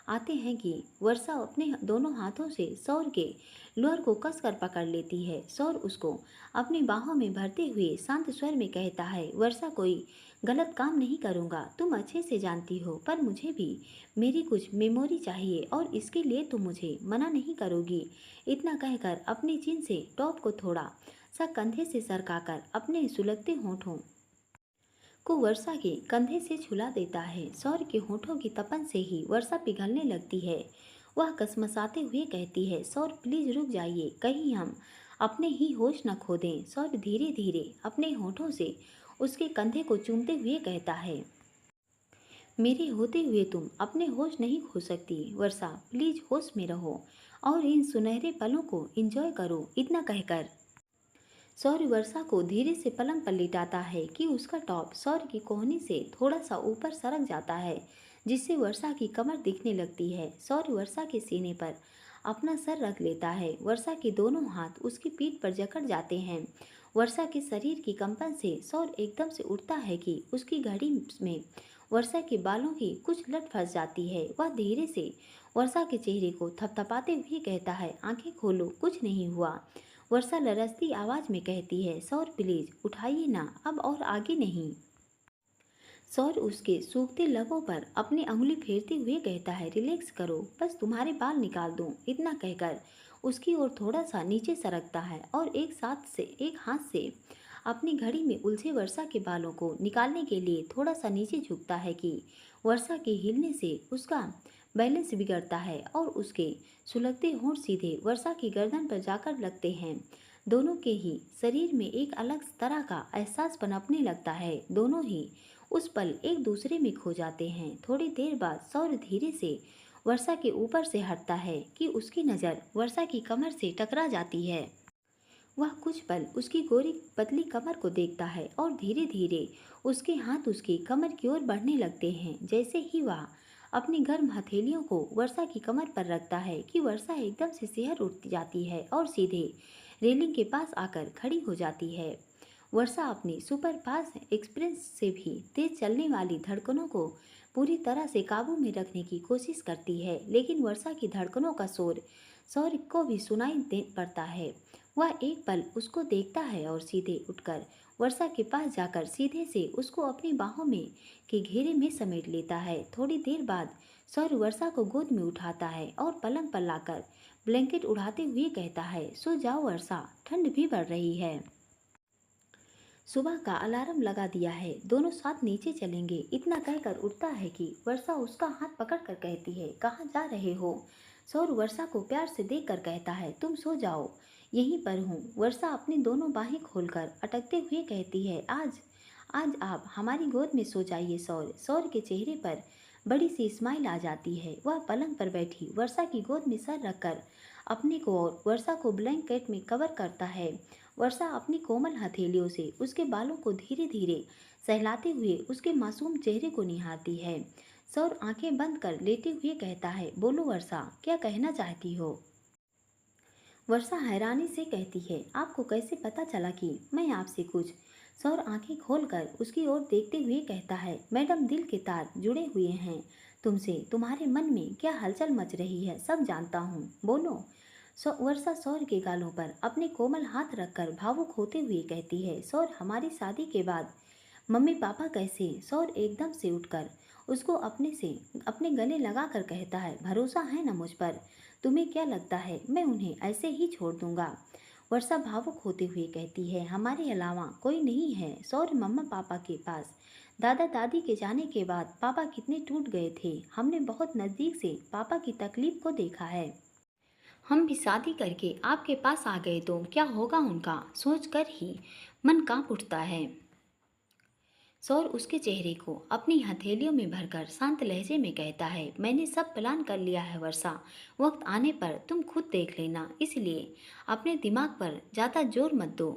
Speaker 1: आते हैं कि वर्षा अपने दोनों हाथों से सौर के लोअर को कसकर पकड़ लेती है। सौर उसको अपनी बाहों में भरते हुए शांत स्वर में कहता है, वर्षा कोई गलत काम नहीं करूँगा, तुम अच्छे से जानती हो, पर मुझे भी मेरी कुछ मेमोरी चाहिए और इसके लिए तुम मुझे मना नहीं करोगी। इतना कहकर अपनी चिन से टॉप को थोड़ा सा कंधे से सरकाकर अपने सुलगते होठों को वर्षा के कंधे से छुला देता है। सौर के होठों की तपन से ही वर्षा पिघलने लगती है। वह कसमसाते हुए कहती है, सौर प्लीज रुक जाइए, कहीं हम अपने ही होश न खो दें। सौर धीरे धीरे अपने होठों से उसके कंधे को चूमते हुए कहता है, मेरे होते हुए तुम अपने होश नहीं खो सकती। वर्षा प्लीज होश में रहो और इन सुनहरे पलों को एंजॉय करो। इतना कहकर सौर्य वर्षा को धीरे से पलंग पर लिटाता है कि उसका टॉप सौर्य की कोहनी से थोड़ा सा ऊपर सरक जाता है, जिससे वर्षा की कमर दिखने लगती है। सौर्य वर्षा के सीने पर अपना सर रख लेता है। वर्षा के दोनों हाथ उसकी पीठ पर जकड़ जाते हैं। वर्षा के शरीर की कंपन से सौर्य एकदम से उठता है कि उसकी घड़ी में वर्षा के बालों की कुछ लट फंस जाती है। वह धीरे से वर्षा के चेहरे को थपथपाते हुए कहता है, आंखें खोलो, कुछ नहीं हुआ। वर्षा लरजती आवाज में कहती है, सौर प्लीज उठाइए ना, अब और आगे नहीं। सौर उसके सूखते लबों पर अपनी अंगुली फेरते हुए कहता है, रिलैक्स करो, बस तुम्हारे बाल निकाल दूं। इतना कहकर उसकी ओर थोड़ा सा नीचे सरकता है और एक हाथ से अपनी घड़ी में उलझे वर्षा के बालों को निकालने के लिए थोड़ा सा नीचे झुकता है कि वर्षा के हिलने से उसका बैलेंस बिगड़ता है और उसके सुलगते होंठ सीधे वर्षा की गर्दन पर जाकर लगते हैं। दोनों के ही शरीर में एक अलग तरह का एहसास पनपने लगता है। दोनों ही उस पल एक दूसरे में खो जाते हैं। थोड़ी देर बाद सौर धीरे से वर्षा के ऊपर से हटता है कि उसकी नज़र वर्षा की कमर से टकरा जाती है। वह कुछ पल उसकी गोरी पतली कमर को देखता है और धीरे धीरे उसके हाथ उसकी कमर की ओर बढ़ने लगते हैं। जैसे ही वह अपनी गर्म हथेलियों को वर्षा की कमर पर रखता है कि वर्षा एकदम से सिहर उठ जाती है और सीधे रेलिंग के पास आकर खड़ी हो जाती है। वर्षा अपनी सुपर फास्ट एक्सप्रेस से भी तेज चलने वाली धड़कनों को पूरी तरह से काबू में रखने की कोशिश करती है, लेकिन वर्षा की धड़कनों का शोर सौर को भी सुनाई दे पड़ता है। वह एक पल उसको देखता है और सीधे उठकर वर्षा के पास जाकर सीधे से उसको अपनी बाहों में के घेरे में समेट लेता है। थोड़ी देर बाद सौर वर्षा को गोद में उठाता है और पलंग पर लाकर ब्लैंकेट उड़ाते हुए कहता है, सो जाओ वर्षा, ठंड भी बढ़ रही है। सुबह का अलार्म लगा दिया है, दोनों साथ नीचे चलेंगे। इतना कहकर उठता है कि वर्षा उसका हाथ पकड़कर कहती है, कहाँ जा रहे हो। सौर वर्षा को प्यार से देखकर कहता है, तुम सो जाओ, यहीं पर हूँ। वर्षा अपनी दोनों बाहें खोलकर अटकते हुए कहती है, आज आज आप हमारी गोद में सो जाइए। सौर सौर के चेहरे पर बड़ी सी स्माइल आ जाती है। वह पलंग पर बैठी वर्षा की गोद में सर रखकर अपने को और वर्षा को ब्लैंकेट में कवर करता है। वर्षा अपनी कोमल हथेलियों से उसके बालों को धीरे धीरे सहलाते हुए उसके मासूम चेहरे को निहारती है। सौर आंखें बंद कर लेटे हुए कहता है, बोलो वर्षा, क्या कहना चाहती हो। वर्षा हैरानी से कहती है, आपको कैसे पता चला कि मैं आपसे कुछ। सौर आंखें खोलकर उसकी ओर देखते हुए कहता है, मैडम, दिल के तार जुड़े हुए हैं तुमसे, तुम्हारे मन में क्या हलचल मच रही है सब जानता हूँ, बोलो। वर्षा सौर के गालों पर अपने कोमल हाथ रखकर भावुक होते हुए कहती है, सौर, हमारी शादी के बाद मम्मी पापा कैसे। सौर एकदम से उठकर उसको अपने गले लगाकर कहता है, भरोसा है ना मुझ पर, तुम्हें क्या लगता है मैं उन्हें ऐसे ही छोड़ दूंगा। वर्षा भावुक होते हुए कहती है, हमारे अलावा कोई नहीं है। सौर मम्मा पापा के पास दादा दादी के जाने के बाद पापा कितने टूट गए थे, हमने बहुत नज़दीक से पापा की तकलीफ को देखा है। हम भी शादी करके आपके पास आ गए तो क्या होगा उनका, सोचकर ही मन कांप उठता है। सौर उसके चेहरे को अपनी हथेलियों में भरकर शांत लहजे में कहता है, मैंने सब प्लान कर लिया है वर्षा। वक्त आने पर तुम खुद देख लेना, इसलिए अपने दिमाग पर ज़्यादा जोर मत दो।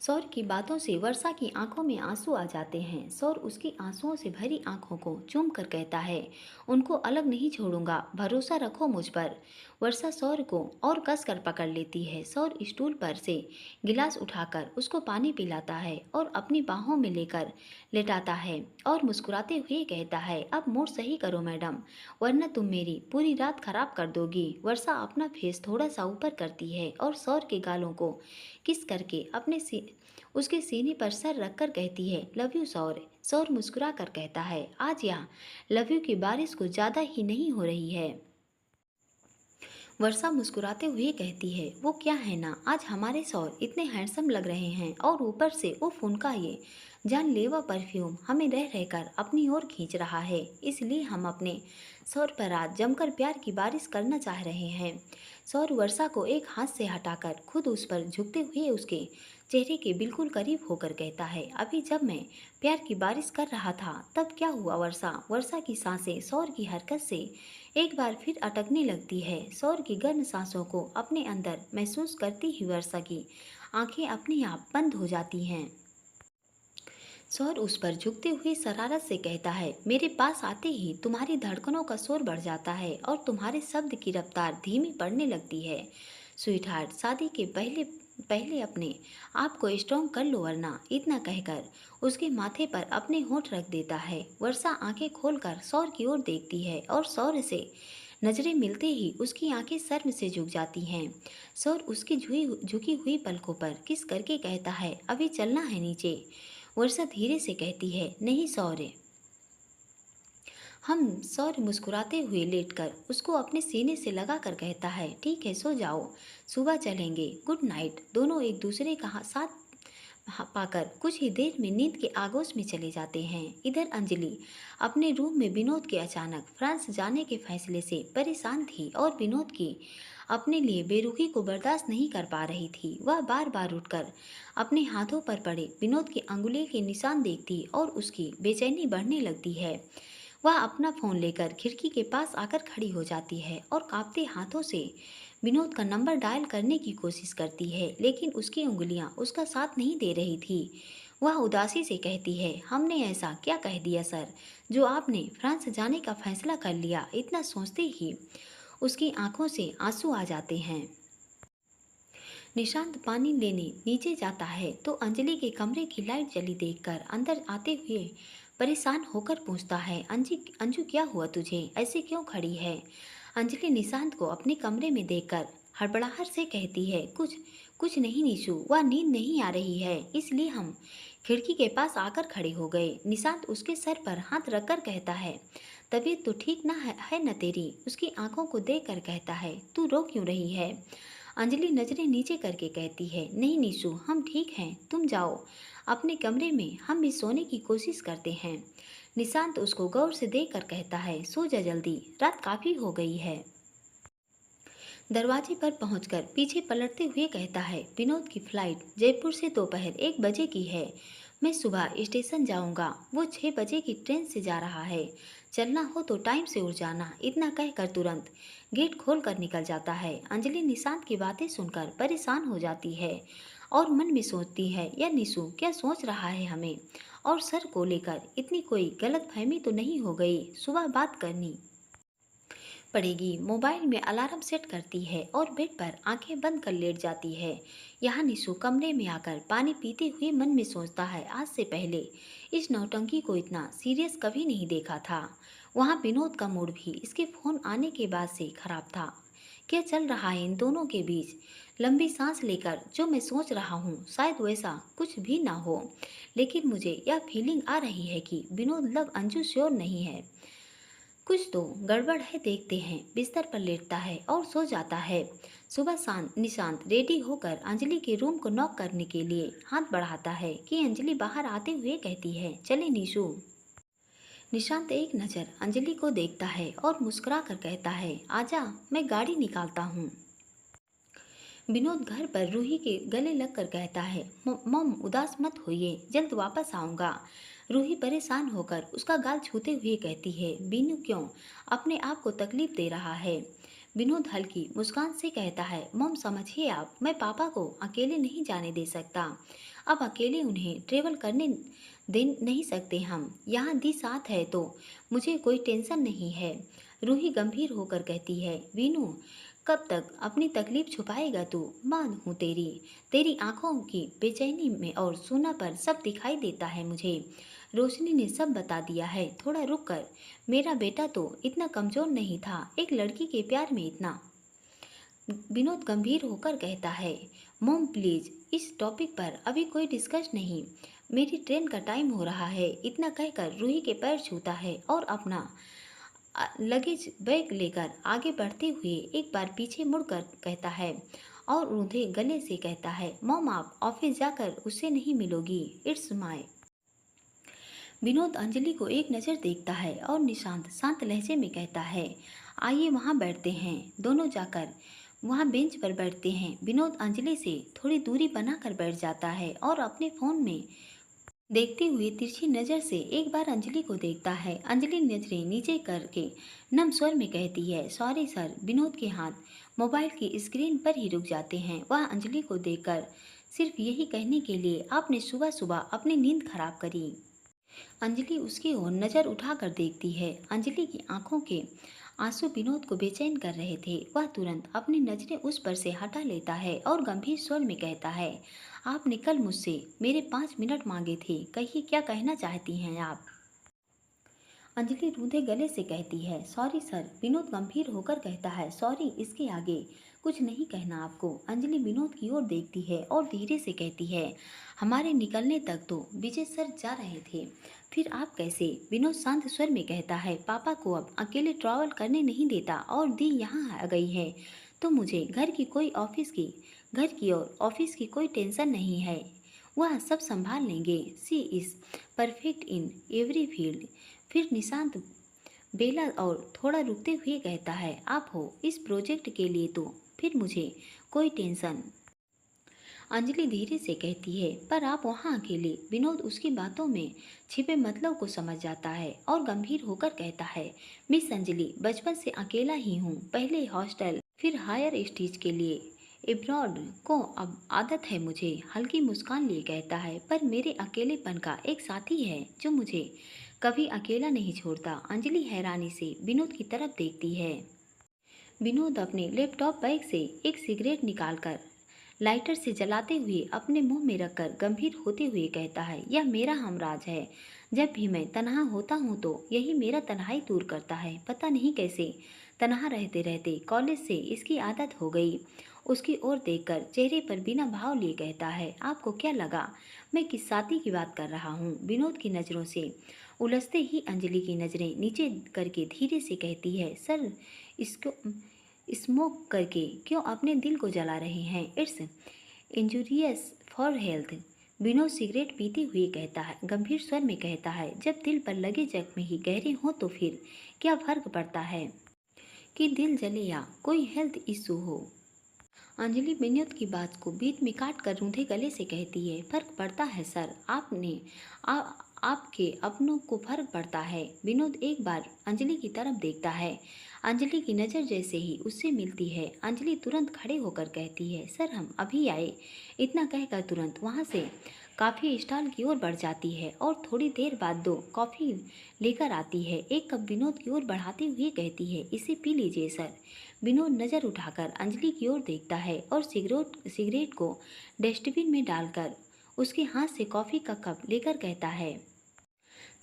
Speaker 1: सौर की बातों से वर्षा की आंखों में आंसू आ जाते हैं। सौर उसकी आंसुओं से भरी आंखों को चूम कर कहता है, उनको अलग नहीं छोड़ूंगा, भरोसा रखो मुझ पर। वर्षा सौर को और कस कर पकड़ लेती है। सौर स्टूल पर से गिलास उठाकर उसको पानी पिलाता है और अपनी बाहों में लेकर लेटाता है और मुस्कुराते हुए कहता है, अब मूड सही करो मैडम, वरना तुम मेरी पूरी रात खराब कर दोगी। वर्षा अपना फेस थोड़ा सा ऊपर करती है और सौर के गालों को किस करके उसके सीने पर सर रखकर कहती है, लव यू सौर। सौर मुस्कुरा कर कहता है, आज यहाँ लव यू की बारिश कुछ ज़्यादा ही नहीं हो रही है। वर्षा मुस्कुराते हुए कहती है, वो क्या है ना, आज हमारे सौर इतने हैंडसम लग रहे हैं और ऊपर से उफ, उनका ये जानलेवा परफ्यूम हमें रह रहकर अपनी ओर खींच रहा है। इसलिए हम अपने सौर पर आज जमकर प्यार की बारिश करना चाह रहे हैं। सौर वर्षा को एक हाथ से हटाकर खुद उस पर झुकते हुए उसके चेहरे के बिल्कुल करीब होकर कहता है, अभी जब मैं प्यार की बारिश कर रहा था तब क्या हुआ वर्षा। वर्षा की सांसें सौर की हरकत से एक बार फिर अटकने लगती है। सौर की गर्म सांसों को अपने अंदर महसूस करती ही वर्षा की आंखें अपने आप बंद हो जाती हैं। सौर उस पर झुकते हुए शरारत से कहता है, मेरे पास आते ही तुम्हारी धड़कनों का शोर बढ़ जाता है और तुम्हारे शब्द की रफ्तार धीमी पड़ने लगती है। स्वीटहार्ट, शादी के पहले पहले अपने आप को स्ट्रॉन्ग कर लो, वरना। इतना कहकर उसके माथे पर अपने होंठ रख देता है। वर्षा आंखें खोलकर सौर की ओर देखती है और सौर से नजरें मिलते ही उसकी आंखें शर्म से झुक जाती हैं। सौर उसकी झुकी हुई पलकों पर किस करके कहता है, अभी चलना है नीचे। वर्षा धीरे से कहती है, नहीं सौर्य। हम सौर्य मुस्कुराते हुए लेटकर उसको अपने सीने से लगा कर कहता है, ठीक है सो जाओ, सुबह चलेंगे, गुड नाइट। दोनों एक दूसरे का साथ पाकर कुछ ही देर में नींद के आगोश में चले जाते हैं। इधर अंजलि अपने रूम में विनोद के अचानक फ्रांस जाने के फैसले से परेशान थी और विनोद की अपने लिए बेरुखी को बर्दाश्त नहीं कर पा रही थी। वह बार बार उठकर अपने हाथों पर पड़े विनोद की अंगुली के निशान देखती और उसकी बेचैनी बढ़ने लगती है। वह अपना फ़ोन लेकर खिड़की के पास आकर खड़ी हो जाती है और कांपते हाथों से विनोद का नंबर डायल करने की कोशिश करती है, लेकिन उसकी उंगलियां उसका साथ नहीं दे रही थी। वह उदासी से कहती है, हमने ऐसा क्या कह दिया सर, जो आपने फ्रांस जाने का फैसला कर लिया। इतना सोचते ही उसकी आंखों से आंसू आ जाते हैं। निशांत पानी लेने नीचे जाता है तो अंजलि के कमरे की लाइट जली देखकर अंदर आते हुए परेशान होकर पूछता है, अंजू क्या हुआ तुझे, ऐसे क्यों खड़ी है। अंजलि निशांत को अपने कमरे में देखकर हड़बड़ाहट से कहती है, कुछ कुछ नहीं निशु, वह नींद नहीं आ रही है, इसलिए हम खिड़की के पास आकर खड़े हो गए। निशांत उसके सर पर हाथ रखकर कहता है, तबीयत तो ठीक ना है न तेरी। उसकी आंखों को देखकर कहता है, तू रो क्यों रही है। अंजलि नजरें नीचे करके कहती है, नहीं निशु, हम ठीक हैं, तुम जाओ अपने कमरे में, हम भी सोने की कोशिश करते हैं। निशांत उसको गौर से देखकर कहता है, सो जा जल्दी, रात काफी हो गई है। दरवाजे पर पहुंचकर पीछे पलटते हुए कहता है, विनोद की फ्लाइट जयपुर से दोपहर 1 बजे की है, मैं सुबह स्टेशन जाऊंगा, वो 6 बजे की ट्रेन से जा रहा है, चलना हो तो टाइम से उठ जाना। इतना कहकर तुरंत गेट खोल कर निकल जाता है। अंजलि निशांत की बातें सुनकर परेशान हो जाती है और मन में सोचती है, यह निशु क्या सोच रहा है हमें और सर को लेकर, इतनी कोई गलत फहमी तो नहीं हो गई, सुबह बात करनी पड़ेगी। मोबाइल में अलार्म सेट करती है और बेड पर आंखें बंद कर लेट जाती है। यहाँ निशु कमरे में आकर पानी पीते हुए मन में सोचता है, आज से पहले इस नौटंकी को इतना सीरियस कभी नहीं देखा था। वहाँ विनोद का मूड भी इसके फोन आने के बाद से खराब था। क्या चल रहा है इन दोनों के बीच। लंबी सांस लेकर जो मैं सोच रहा हूँ शायद वैसा कुछ भी ना हो, लेकिन मुझे यह फीलिंग आ रही है कि विनोद लव अंजू श्योर नहीं है, कुछ तो गड़बड़ है, देखते हैं। बिस्तर पर लेटता है और सो जाता है। सुबह शांत निशांत रेडी होकर अंजलि के रूम को नॉक करने के लिए हाथ बढ़ाता है कि अंजलि बाहर आते हुए कहती है, चले निशु। निशांत एक नज़र अंजलि को देखता है और मुस्कुरा कर कहता है, आजा, मैं गाड़ी निकालता हूँ। विनोद घर पर रूही के गले लगकर कहता है, मॉम उदास मत होइए, जल्द वापस आऊँगा। रूही परेशान होकर उसका गाल छूते हुए कहती है, बीनू क्यों अपने आप को तकलीफ दे रहा है। विनोद हल्की मुस्कान से कहता है, मॉम समझिए आप, मैं पापा को अकेले नहीं जाने दे सकता। अब अकेले उन्हें ट्रेवल करने दे नहीं सकते हम। यहाँ दी साथ है तो मुझे कोई टेंशन नहीं है। रूही गंभीर होकर कहती है, वीनू कब तक अपनी तकलीफ छुपाएगा तू। माँ हूँ तेरी, तेरी आंखों की बेचैनी में और सूनापन सब दिखाई देता है मुझे। रोशनी ने सब बता दिया है, थोड़ा रुक कर। मेरा बेटा तो इतना कमज़ोर नहीं था, एक लड़की के प्यार में इतना। विनोद गंभीर होकर कहता है, मॉम प्लीज इस टॉपिक पर अभी कोई डिस्कस नहीं, मेरी ट्रेन का टाइम हो रहा है। इतना कहकर रूही के पैर छूता है और अपना लगेज बैग लेकर आगे बढ़ते हुए एक बार पीछे मुड़कर कहता है और रूधे गले से कहता है, मॉम आप ऑफिस जाकर उससे नहीं मिलोगी, इट्स माय। विनोद अंजलि को एक नज़र देखता है और निशांत शांत लहजे में कहता है, आइए वहाँ बैठते हैं। दोनों जाकर वहाँ बेंच पर बैठते हैं। विनोद अंजलि से थोड़ी दूरी बनाकर बैठ जाता है और अपने फ़ोन में देखते हुए तिरछी नज़र से एक बार अंजलि को देखता है। अंजलि नजरें नीचे करके नम स्वर में कहती है, सॉरी सर। विनोद के हाथ मोबाइल की स्क्रीन पर ही रुक जाते हैं। वह अंजलि को देखकर सिर्फ यही कहने के लिए, आपने सुबह सुबह अपनी नींद खराब करी। अंजलि उसकी ओर नज़र उठाकर देखती है। अंजलि की आंखों के आंसू विनोद को बेचैन कर रहे थे। वह तुरंत अपनी नज़रें उस पर से हटा लेता है और गंभीर स्वर में कहता है, आपने कल मुझसे मेरे 5 मिनट मांगे थे, कहिए क्या कहना चाहती हैं आप। अंजलि रूंधे गले से कहती है, सॉरी सर। विनोद गंभीर होकर कहता है, सॉरी इसके आगे कुछ नहीं कहना आपको। अंजलि विनोद की ओर देखती है और धीरे से कहती है, हमारे निकलने तक तो विजय सर जा रहे थे, फिर आप कैसे। विनोद शांत स्वर में कहता है, पापा को अब अकेले ट्रैवल करने नहीं देता और दी यहाँ आ गई है तो मुझे घर की और ऑफिस की कोई टेंशन नहीं है। वह सब संभाल लेंगे। She is perfect in every field. फिर निशांत बेला और थोड़ा रुकते हुए कहता है, आप हो इस प्रोजेक्ट के लिए तो फिर मुझे कोई टेंशन। अंजलि धीरे से कहती है, पर आप वहाँ अकेले। विनोद उसकी बातों में छिपे मतलब को समझ जाता है और गंभीर होकर कहता है, मिस अंजलि बचपन से अकेला ही हूँ, पहले हॉस्टल फिर हायर स्टडीज के लिए एब्रॉड को अब आदत है मुझे। हल्की मुस्कान लिए कहता है, पर मेरे अकेलेपन का एक साथी है जो मुझे कभी अकेला नहीं छोड़ता। अंजलि हैरानी से विनोद की तरफ देखती है। विनोद अपने लैपटॉप बैग से एक सिगरेट निकालकर लाइटर से जलाते हुए अपने मुंह में रखकर गंभीर होते हुए कहता है, यह मेरा हमराज है। जब भी मैं तन्हा होता हूँ तो यही मेरा तन्हाई दूर करता है। पता नहीं कैसे तन्हा रहते रहते कॉलेज से इसकी आदत हो गई। उसकी ओर देखकर चेहरे पर बिना भाव लिए कहता है, आपको क्या लगा मैं किस साथी की बात कर रहा हूँ। विनोद की नज़रों से उलझते ही अंजलि की नज़रें नीचे करके धीरे से कहती है, सर इसको स्मोक करके क्यों अपने दिल को जला रहे हैं, it's injurious for health. Vinod cigarette पीते हुए कहता है, गंभीर स्वर में कहता है, जब दिल पर लगे जख्म ही गहरे हों तो फिर क्या फर्क पड़ता है कि दिल जले या कोई हेल्थ इशू हो। अंजलि विनोद की बात को बीच में काट कर रूंधे गले से कहती है, फर्क पड़ता है सर, आपके अपनों को फर्क पड़ता है। विनोद एक बार अंजलि की तरफ देखता है। अंजलि की नज़र जैसे ही उससे मिलती है, अंजलि तुरंत खड़े होकर कहती है, सर हम अभी आए। इतना कहकर तुरंत वहाँ से कॉफ़ी स्टॉल की ओर बढ़ जाती है और थोड़ी देर बाद 2 कॉफ़ी लेकर आती है। एक कप विनोद की ओर बढ़ाते हुए कहती है, इसे पी लीजिए सर। विनोद नज़र उठाकर अंजलि की ओर देखता है और सिगरेट को डस्टबिन में डालकर उसके हाथ से कॉफ़ी का कप लेकर कहता है,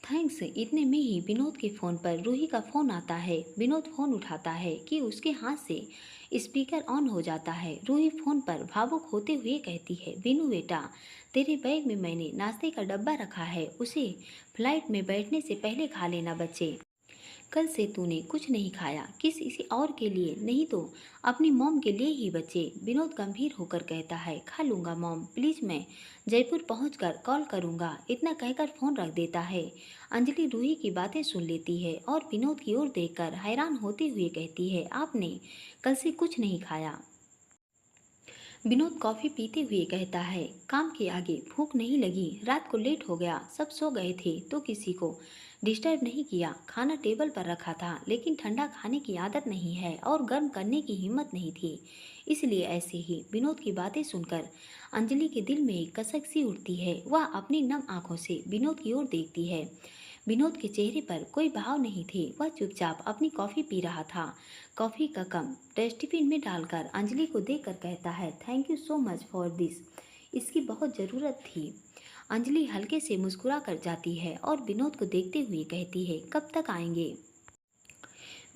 Speaker 1: थैंक्स। इतने में ही विनोद के फ़ोन पर रूही का फ़ोन आता है। विनोद फ़ोन उठाता है कि उसके हाथ से स्पीकर ऑन हो जाता है। रूही फ़ोन पर भावुक होते हुए कहती है, विनू बेटा, तेरे बैग में मैंने नाश्ते का डब्बा रखा है, उसे फ्लाइट में बैठने से पहले खा लेना बच्चे। कल से तूने कुछ नहीं खाया, किसी और के लिए नहीं तो अपनी मॉम के लिए ही बच्चे। विनोद गंभीर होकर कहता है, खा लूँगा मॉम, प्लीज़ मैं जयपुर पहुंचकर कॉल करूँगा। इतना कहकर फ़ोन रख देता है। अंजलि रूही की बातें सुन लेती है और विनोद की ओर देखकर हैरान होते हुए कहती है, आपने कल से कुछ नहीं खाया। विनोद कॉफी पीते हुए कहता है, काम के आगे भूख नहीं लगी, रात को लेट हो गया, सब सो गए थे तो किसी को डिस्टर्ब नहीं किया। खाना टेबल पर रखा था लेकिन ठंडा खाने की आदत नहीं है और गर्म करने की हिम्मत नहीं थी, इसलिए ऐसे ही। विनोद की बातें सुनकर अंजलि के दिल में एक कसक सी उठती है। वह अपनी नम आंखों से विनोद की ओर देखती है। विनोद के चेहरे पर कोई भाव नहीं थे, वह चुपचाप अपनी कॉफ़ी पी रहा था। कॉफ़ी का कप डस्टबिन में डालकर अंजलि को देखकर कहता है, thank you so much for this, इसकी बहुत ज़रूरत थी। अंजलि हल्के से मुस्कुरा कर जाती है और विनोद को देखते हुए कहती है, कब तक आएंगे।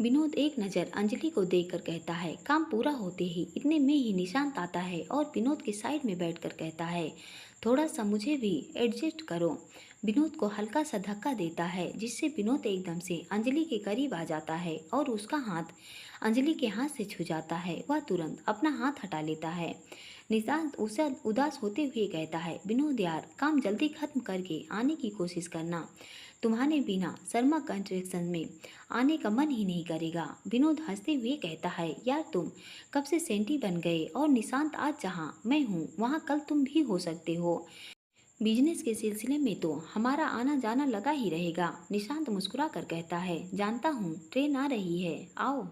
Speaker 1: विनोद एक नज़र अंजलि को देखकर कहता है, काम पूरा होते ही इतने में ही निशांत आता है और विनोद के साइड में बैठकर कहता है, थोड़ा सा मुझे भी एडजस्ट करो। विनोद को हल्का सा धक्का देता है जिससे विनोद एकदम से अंजलि के करीब आ जाता है और उसका हाथ अंजलि के हाथ से छू जाता है। वह तुरंत अपना हाथ हटा लेता है। निशांत उसे उदास होते हुए कहता है, विनोद यार, काम जल्दी खत्म करके आने की कोशिश करना, तुम्हारे बिना शर्मा कंस्ट्रक्शन में आने का मन ही नहीं करेगा। विनोद हंसते हुए कहता है, यार तुम कब से सेंटी बन गए और निशांत, आज जहाँ मैं हूँ वहाँ कल तुम भी हो सकते हो। बिजनेस के सिलसिले में तो हमारा आना जाना लगा ही रहेगा। निशांत मुस्कुरा कर कहता है, जानता हूँ, ट्रेन आ रही है, आओ।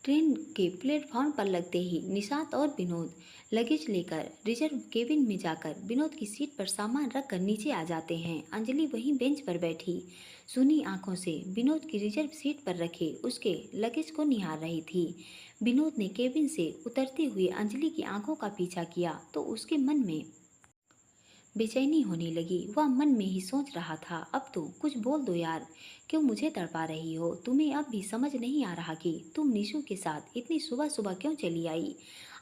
Speaker 1: ट्रेन के प्लेटफॉर्म पर लगते ही निशांत और विनोद लगेज लेकर रिजर्व केबिन में जाकर विनोद की सीट पर सामान रखकर नीचे आ जाते हैं। अंजलि वहीं बेंच पर बैठी सुनी आंखों से विनोद की रिजर्व सीट पर रखे उसके लगेज को निहार रही थी। विनोद ने केबिन से उतरते हुए अंजलि की आंखों का पीछा किया तो उसके मन में बेचैनी होने लगी। वह मन में ही सोच रहा था, अब तो कुछ बोल दो यार, क्यों मुझे तड़पा रही हो। तुम्हें अब भी समझ नहीं आ रहा कि तुम निशु के साथ इतनी सुबह सुबह क्यों चली आई।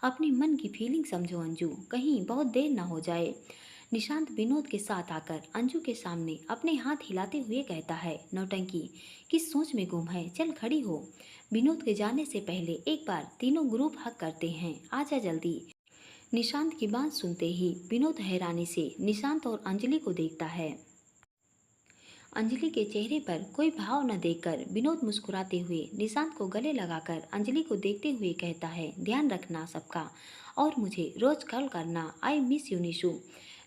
Speaker 1: अपने मन की फीलिंग समझो अंजू, कहीं बहुत देर न हो जाए। निशांत विनोद के साथ आकर अंजू के सामने अपने हाथ हिलाते हुए कहता है, नौटंकी किस सोच में गुम है, चल खड़ी हो। विनोद के जाने से पहले एक बार तीनों ग्रुप हक करते हैं, आजा जल्दी। निशांत की बात सुनते ही विनोद हैरानी से निशांत और अंजलि को देखता है। अंजलि के चेहरे पर कोई भाव न देखकर विनोद मुस्कुराते हुए निशांत को गले लगाकर अंजलि को देखते हुए कहता है, ध्यान रखना सबका और मुझे रोज कॉल करना, I miss you Nishu.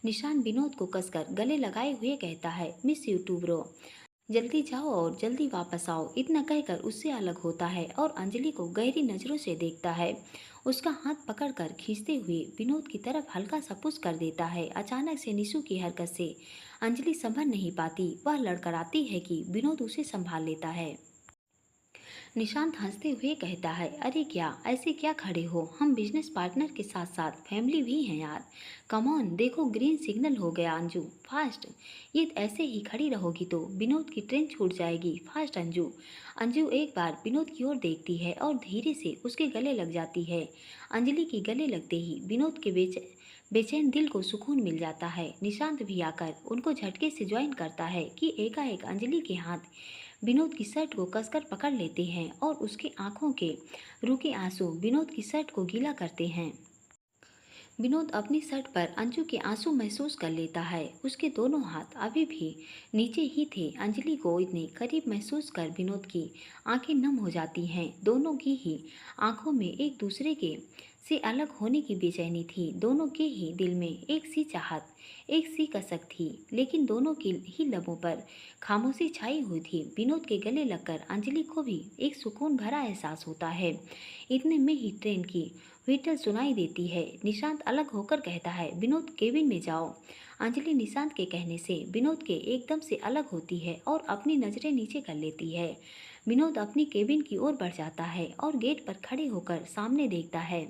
Speaker 1: Nishant Vinod को कसकर गले लगाए हुए कहता है, मिस यू टू ब्रो, जल्दी जाओ और जल्दी वापस आओ। इतना कहकर उससे अलग होता है और अंजलि को गहरी नज़रों से देखता है। उसका हाथ पकड़कर खींचते हुए विनोद की तरफ हल्का सा पुश कर देता है। अचानक से निशु की हरकत से अंजलि संभल नहीं पाती, वह लड़खड़ाती है कि विनोद उसे संभाल लेता है। निशांत हंसते हुए कहता है, अरे क्या ऐसे क्या खड़े हो, हम बिजनेस पार्टनर के साथ साथ फैमिली भी हैं यार। कम ऑन, देखो ग्रीन सिग्नल हो गया अंजू, फास्ट। ये ऐसे ही खड़ी रहोगी तो विनोद की ट्रेन छूट जाएगी, फास्ट अंजू। अंजू एक बार विनोद की ओर देखती है और धीरे से उसके गले लग जाती है। अंजलि के गले लगते ही विनोद के बेचैन दिल को सुकून मिल जाता है। निशांत भी आकर उनको झटके से ज्वाइन करता है कि एकाएक अंजलि के हाथ विनोद की शर्ट को कसकर पकड़ लेते हैं और उसकी आंखों के रुके आंसू विनोद की शर्ट को गीला करते हैं। विनोद अपनी शर्ट पर अंजू के आंसू महसूस कर लेता है। उसके दोनों हाथ अभी भी नीचे ही थे। अंजलि को इतने करीब महसूस कर विनोद की आंखें नम हो जाती हैं। दोनों की ही आंखों में एक दूसरे के से अलग होने की बेचैनी थी। दोनों के ही दिल में एक सी चाहत, एक सी कसक थी, लेकिन दोनों की ही लबों पर खामोशी छाई हुई थी। विनोद के गले लगकर अंजलि को भी एक सुकून भरा एहसास होता है। इतने में ही ट्रेन की व्हीटल सुनाई देती है। निशांत अलग होकर कहता है, विनोद केबिन में जाओ। अंजलि निशांत के कहने से विनोद के एकदम से अलग होती है और अपनी नज़रें नीचे कर लेती है। विनोद अपनी केबिन की ओर बढ़ जाता है और गेट पर खड़े होकर सामने देखता है।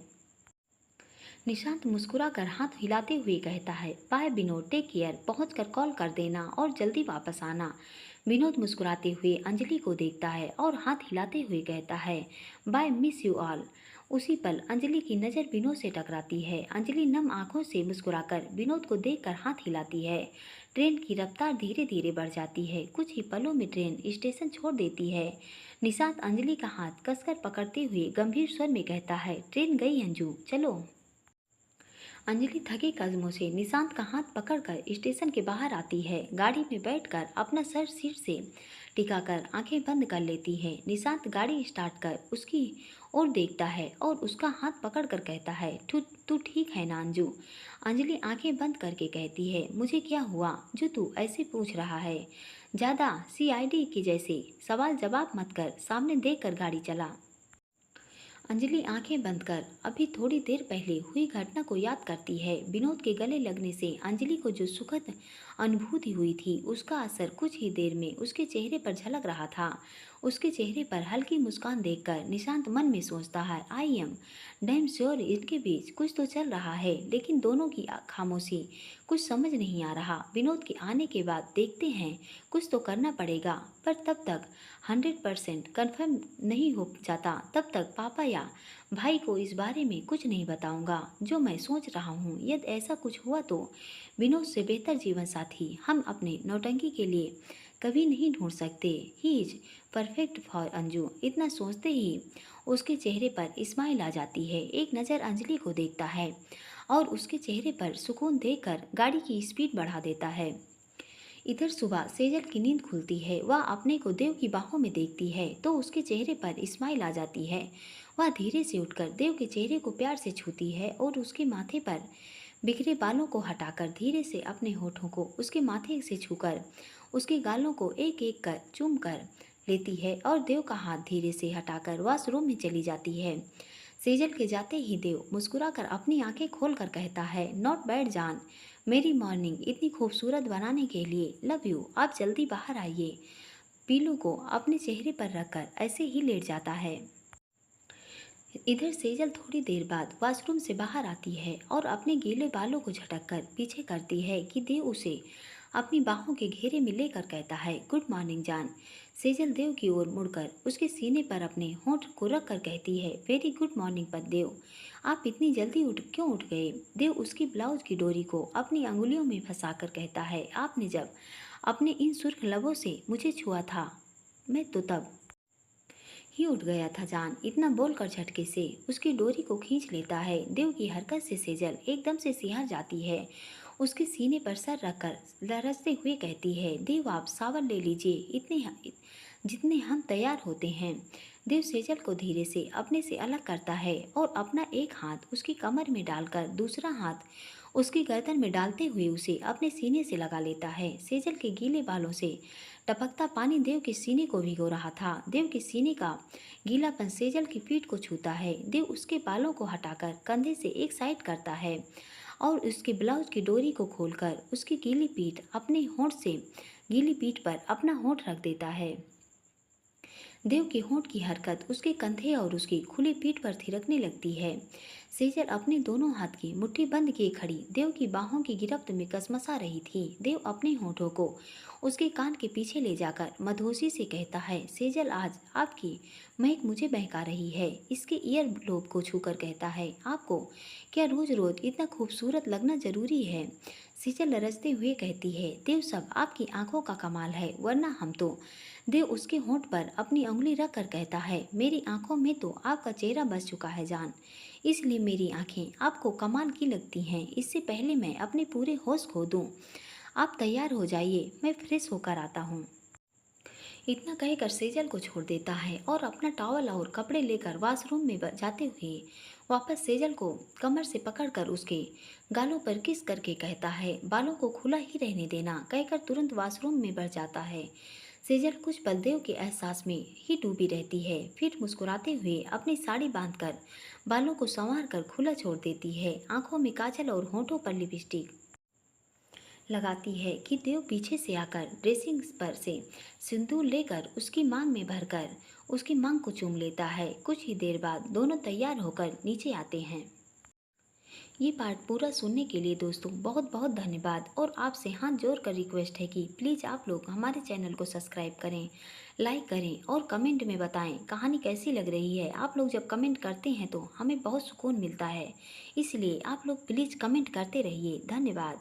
Speaker 1: निशांत मुस्कुराकर हाथ हिलाते हुए कहता है, बाय विनोद, टेक केयर, पहुंचकर कॉल कर देना और जल्दी वापस आना। विनोद मुस्कुराते हुए अंजलि को देखता है और हाथ हिलाते हुए कहता है, बाय मिस यू ऑल। उसी पल अंजलि की नज़र विनोद से टकराती है। अंजलि नम आंखों से मुस्कुराकर विनोद को देखकर हाथ हिलाती है। ट्रेन की रफ्तार धीरे धीरे बढ़ जाती है। कुछ ही पलों में ट्रेन स्टेशन छोड़ देती है। निशांत अंजलि का हाथ कसकर पकड़ते हुए गंभीर स्वर में कहता है, ट्रेन गई अंजू, चलो। अंजलि थके कदमों से निशांत का हाथ पकड़कर स्टेशन के बाहर आती है। गाड़ी में बैठकर अपना सर सीट से टिकाकर आंखें बंद कर लेती है। निशांत गाड़ी स्टार्ट कर उसकी और देखता है और उसका हाथ पकड़ कर कहता है, तू तू ठीक है ना अंजू? अंजलि आंखें बंद करके कहती है, मुझे क्या हुआ जो तू ऐसे पूछ रहा है? ज़्यादा सीआईडी के जैसे सवाल जवाब मत कर, सामने देख कर गाड़ी चला। अंजलि आंखें बंद कर अभी थोड़ी देर पहले हुई घटना को याद करती है। विनोद के गले लगने से अंजलि को जो सुखद अनुभूति हुई थी उसका असर कुछ ही देर में उसके चेहरे पर झलक रहा था। उसके चेहरे पर हल्की मुस्कान देखकर निशांत मन में सोचता है, आई एम डैम श्योर इनके बीच कुछ तो चल रहा है, लेकिन दोनों की खामोशी कुछ समझ नहीं आ रहा। विनोद के आने के बाद देखते हैं, कुछ तो करना पड़ेगा, पर तब तक 100% कन्फर्म नहीं हो जाता तब तक पापा या भाई को इस बारे में कुछ नहीं बताऊंगा जो मैं सोच रहा हूँ। यदि ऐसा कुछ हुआ तो विनोद से बेहतर जीवन साथी हम अपने नौटंकी के लिए कभी नहीं ढूंढ सकते। He is perfect for Anju. इतना सोचते ही उसके चेहरे पर स्माइल आ जाती है। एक नज़र अंजलि को देखता है और उसके चेहरे पर सुकून देखकर गाड़ी की स्पीड बढ़ा देता है। इधर सुबह सेजल की नींद खुलती है। वह अपने को देव की बाहों में देखती है तो उसके चेहरे पर स्माइल आ जाती है। वह धीरे से उठकर देव के चेहरे को प्यार से छूती है और उसके माथे पर बिखरे बालों को हटाकर धीरे से अपने होठों को उसके माथे से छूकर उसके गालों को एक एक कर चूम कर लेती है और देव का हाथ धीरे से हटाकर वॉशरूम में चली जाती है। सेजल के जाते ही देव मुस्कुराकर अपनी आंखें खोलकर कहता है, नॉट बैड जान, मेरी मॉर्निंग इतनी खूबसूरत बनाने के लिए लव यू। आप जल्दी बाहर आइए। पीलू को अपने चेहरे पर रखकर ऐसे ही लेट जाता है। इधर सेजल थोड़ी देर बाद वॉशरूम से बाहर आती है और अपने गीले बालों को झटक कर पीछे करती है कि देव उसे अपनी बाहों के घेरे में लेकर कहता है, गुड मॉर्निंग जान। सेजल देव की ओर मुड़कर उसके सीने पर अपने होंठ को रख कर कहती है, वेरी गुड मॉर्निंग पर देव, आप इतनी जल्दी क्यों उठ गए? देव उसकी ब्लाउज की डोरी को अपनी अंगुलियों में फंसाकर कहता है, आपने जब अपने इन सुर्ख लबों से मुझे छुआ था मैं तो तब ही उठ गया था जान। इतना बोलकर झटके से उसकी डोरी को खींच लेता है। देव की हरकत से सेजल एकदम से सिहर जाती है। उसके सीने पर सर रखकर लरजते हुए कहती है, देव आप सावर ले लीजिए, इतने जितने हम तैयार होते हैं। देव सेजल को धीरे से अपने से अलग करता है और अपना एक हाथ उसकी कमर में डालकर दूसरा हाथ उसकी गर्दन में डालते हुए उसे अपने सीने से लगा लेता है। सेजल के गीले बालों से टपकता पानी देव के सीने को भिगो रहा था। देव के सीने का गीलापन सेजल की पीठ को छूता है। देव उसके बालों को हटाकर कंधे से एक साइड करता है और उसके ब्लाउज की डोरी को खोलकर उसकी गीली पीठ अपने होंठ से गीली पीठ पर अपना होंठ रख देता है। देव के होंठ की हरकत उसके कंधे और उसकी खुली पीठ पर थिरकने लगती है। सेजल अपने दोनों हाथ की मुट्ठी बंद किए खड़ी देव की बाहों की गिरफ्त में कसमसा रही थी। देव अपने होठों को उसके कान के पीछे ले जाकर मधोसी से कहता है, सेजल आज आपकी महक मुझे बहका रही है। इसके ईयर लोब को छूकर कहता है, आपको क्या रोज रोज इतना खूबसूरत लगना जरूरी है? सेजल लरजते हुए कहती है, देव सब आपकी आंखों का कमाल है, वरना हम तो। देव उसके होंठ पर अपनी उंगली रख कर कहता है, मेरी आंखों में तो आपका चेहरा बस चुका है जान, इसलिए मेरी आंखें आपको कमाल की लगती हैं। इससे पहले मैं अपने पूरे होश खो दूं, आप तैयार हो जाइए, मैं फ्रेश होकर आता हूँ। इतना कहकर सेजल को छोड़ देता है और अपना टॉवल और कपड़े लेकर वॉशरूम में जाते हुए वापस सेजल को कमर से पकड़कर उसके गालों पर किस करके कहता है, बालों को खुला ही रहने देना, कहकर तुरंत वॉशरूम में बढ़ जाता है। सेजल कुछ पल देव के एहसास में ही डूबी रहती है, फिर मुस्कुराते हुए अपनी साड़ी बांधकर बालों को संवार कर खुला छोड़ देती है। आंखों में काजल और होंठों पर लिपस्टिक लगाती है कि देव पीछे से आकर ड्रेसिंग पर से सिंदूर लेकर उसकी मांग में भरकर उसकी मांग को चूम लेता है। कुछ ही देर बाद दोनों तैयार होकर नीचे आते हैं। ये पार्ट पूरा सुनने के लिए दोस्तों बहुत बहुत धन्यवाद। और आपसे हाथ जोड़ कर रिक्वेस्ट है कि प्लीज़ आप लोग हमारे चैनल को सब्सक्राइब करें, लाइक करें और कमेंट में बताएं कहानी कैसी लग रही है। आप लोग जब कमेंट करते हैं तो हमें बहुत सुकून मिलता है, इसलिए आप लोग प्लीज़ कमेंट करते रहिए। धन्यवाद।